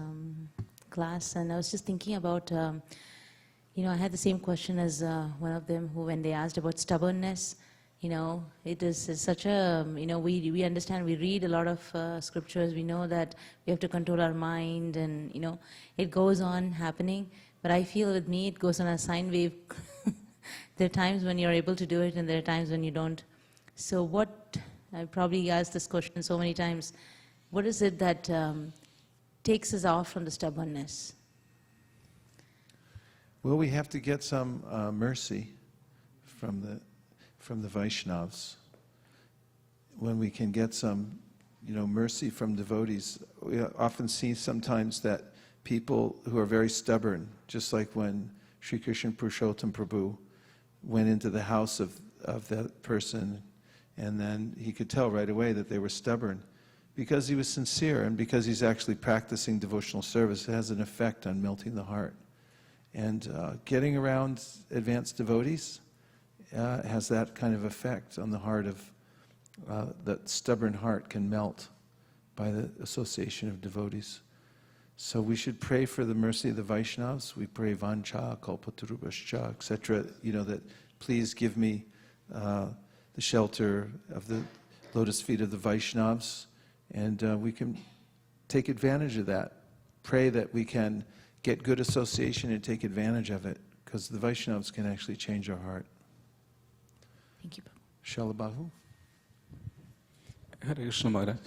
O: class. And I was just thinking about, I had the same question as one of them who, when they asked about stubbornness, it is such a, we understand, we read a lot of scriptures, we know that we have to control our mind, and, it goes on happening. But I feel with me, it goes on a sine wave. There are times when you're able to do it, and there are times when you don't. So I probably asked this question so many times, what is it that takes us off from the stubbornness?
A: Well, we have to get some mercy from the Vaishnavas. When we can get some, mercy from devotees, we often see sometimes that people who are very stubborn, just like when Sri Krishna Purushottam Prabhu went into the house of that person, and then he could tell right away that they were stubborn. Because he was sincere, and because he's actually practicing devotional service, it has an effect on melting the heart. And getting around advanced devotees has that kind of effect on the heart of, that stubborn heart can melt by the association of devotees. So we should pray for the mercy of the Vaishnavas. We pray Vancha, Kalpatarubhascha, etc. That please give me the shelter of the lotus feet of the Vaishnavas, and we can take advantage of that pray that we can get good association and take advantage of it, because the Vaishnavas can actually change our heart.
O: Thank you.
A: Shalabahu?
P: Hare Krishna Maharaj.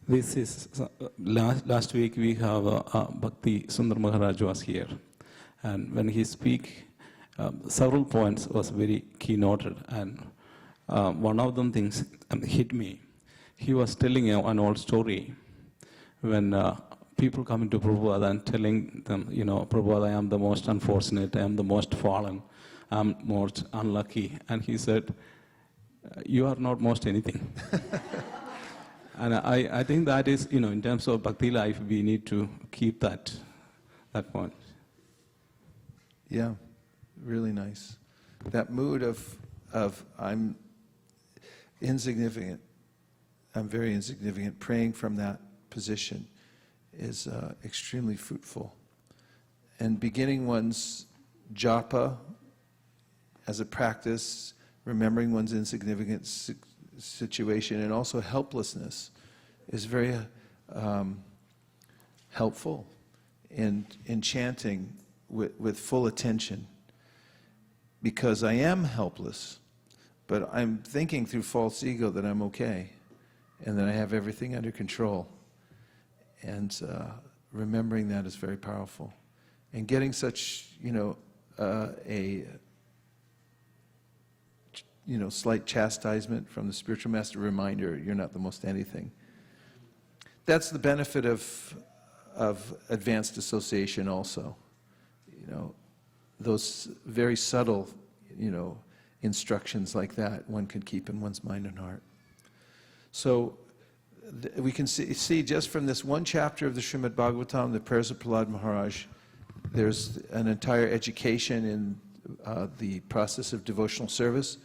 P: This is last week we have Bhakti Sundar Maharaj was here, and when he speak, several points was very keynoted, and one of them things hit me. He was telling an old story when people come into Prabhupada and telling them, Prabhupada, I am the most unfortunate, I am the most fallen, I am most unlucky, and he said, you are not most anything. And I think that is, in terms of bhakti life, we need to keep that point.
A: Yeah, really nice. That mood of I'm insignificant, I'm very insignificant, praying from that position is extremely fruitful. And beginning one's japa as a practice, remembering one's insignificant situation, and also helplessness is very helpful in chanting with full attention. Because I am helpless, but I'm thinking through false ego that I'm okay, and that I have everything under control. And remembering that is very powerful. And getting such, slight chastisement from the spiritual master, reminder, you're not the most anything. That's the benefit of advanced association also. Those very subtle, instructions like that one can keep in one's mind and heart. So we can see just from this one chapter of the Srimad Bhagavatam, the prayers of Prahlad Maharaj, there's an entire education in the process of devotional service.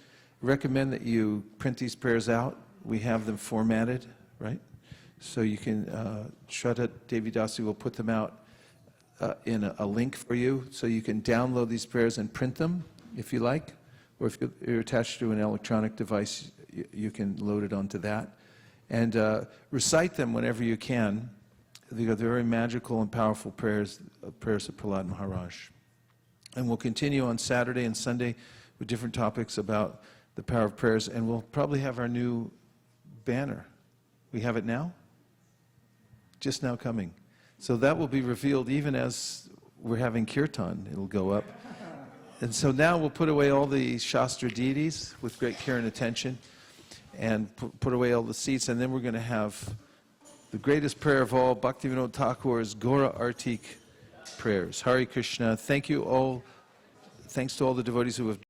A: I recommend that you print these prayers out. We have them formatted, right? So you can, Shraddha Devidasi will put them out in a link for you, so you can download these prayers and print them if you like, or if you're attached to an electronic device, you can load it onto that. And recite them whenever you can. They're very magical and powerful prayers of Prahlad Maharaj. And we'll continue on Saturday and Sunday with different topics about the power of prayers, and we'll probably have our new banner. We have it now? Just now coming. So that will be revealed even as we're having kirtan. It'll go up. And so now we'll put away all the Shastra deities with great care and attention, and put away all the seats, and then we're going to have the greatest prayer of all, Bhaktivinoda Thakur's Gora Artik prayers. Hare Krishna. Thank you all. Thanks to all the devotees who have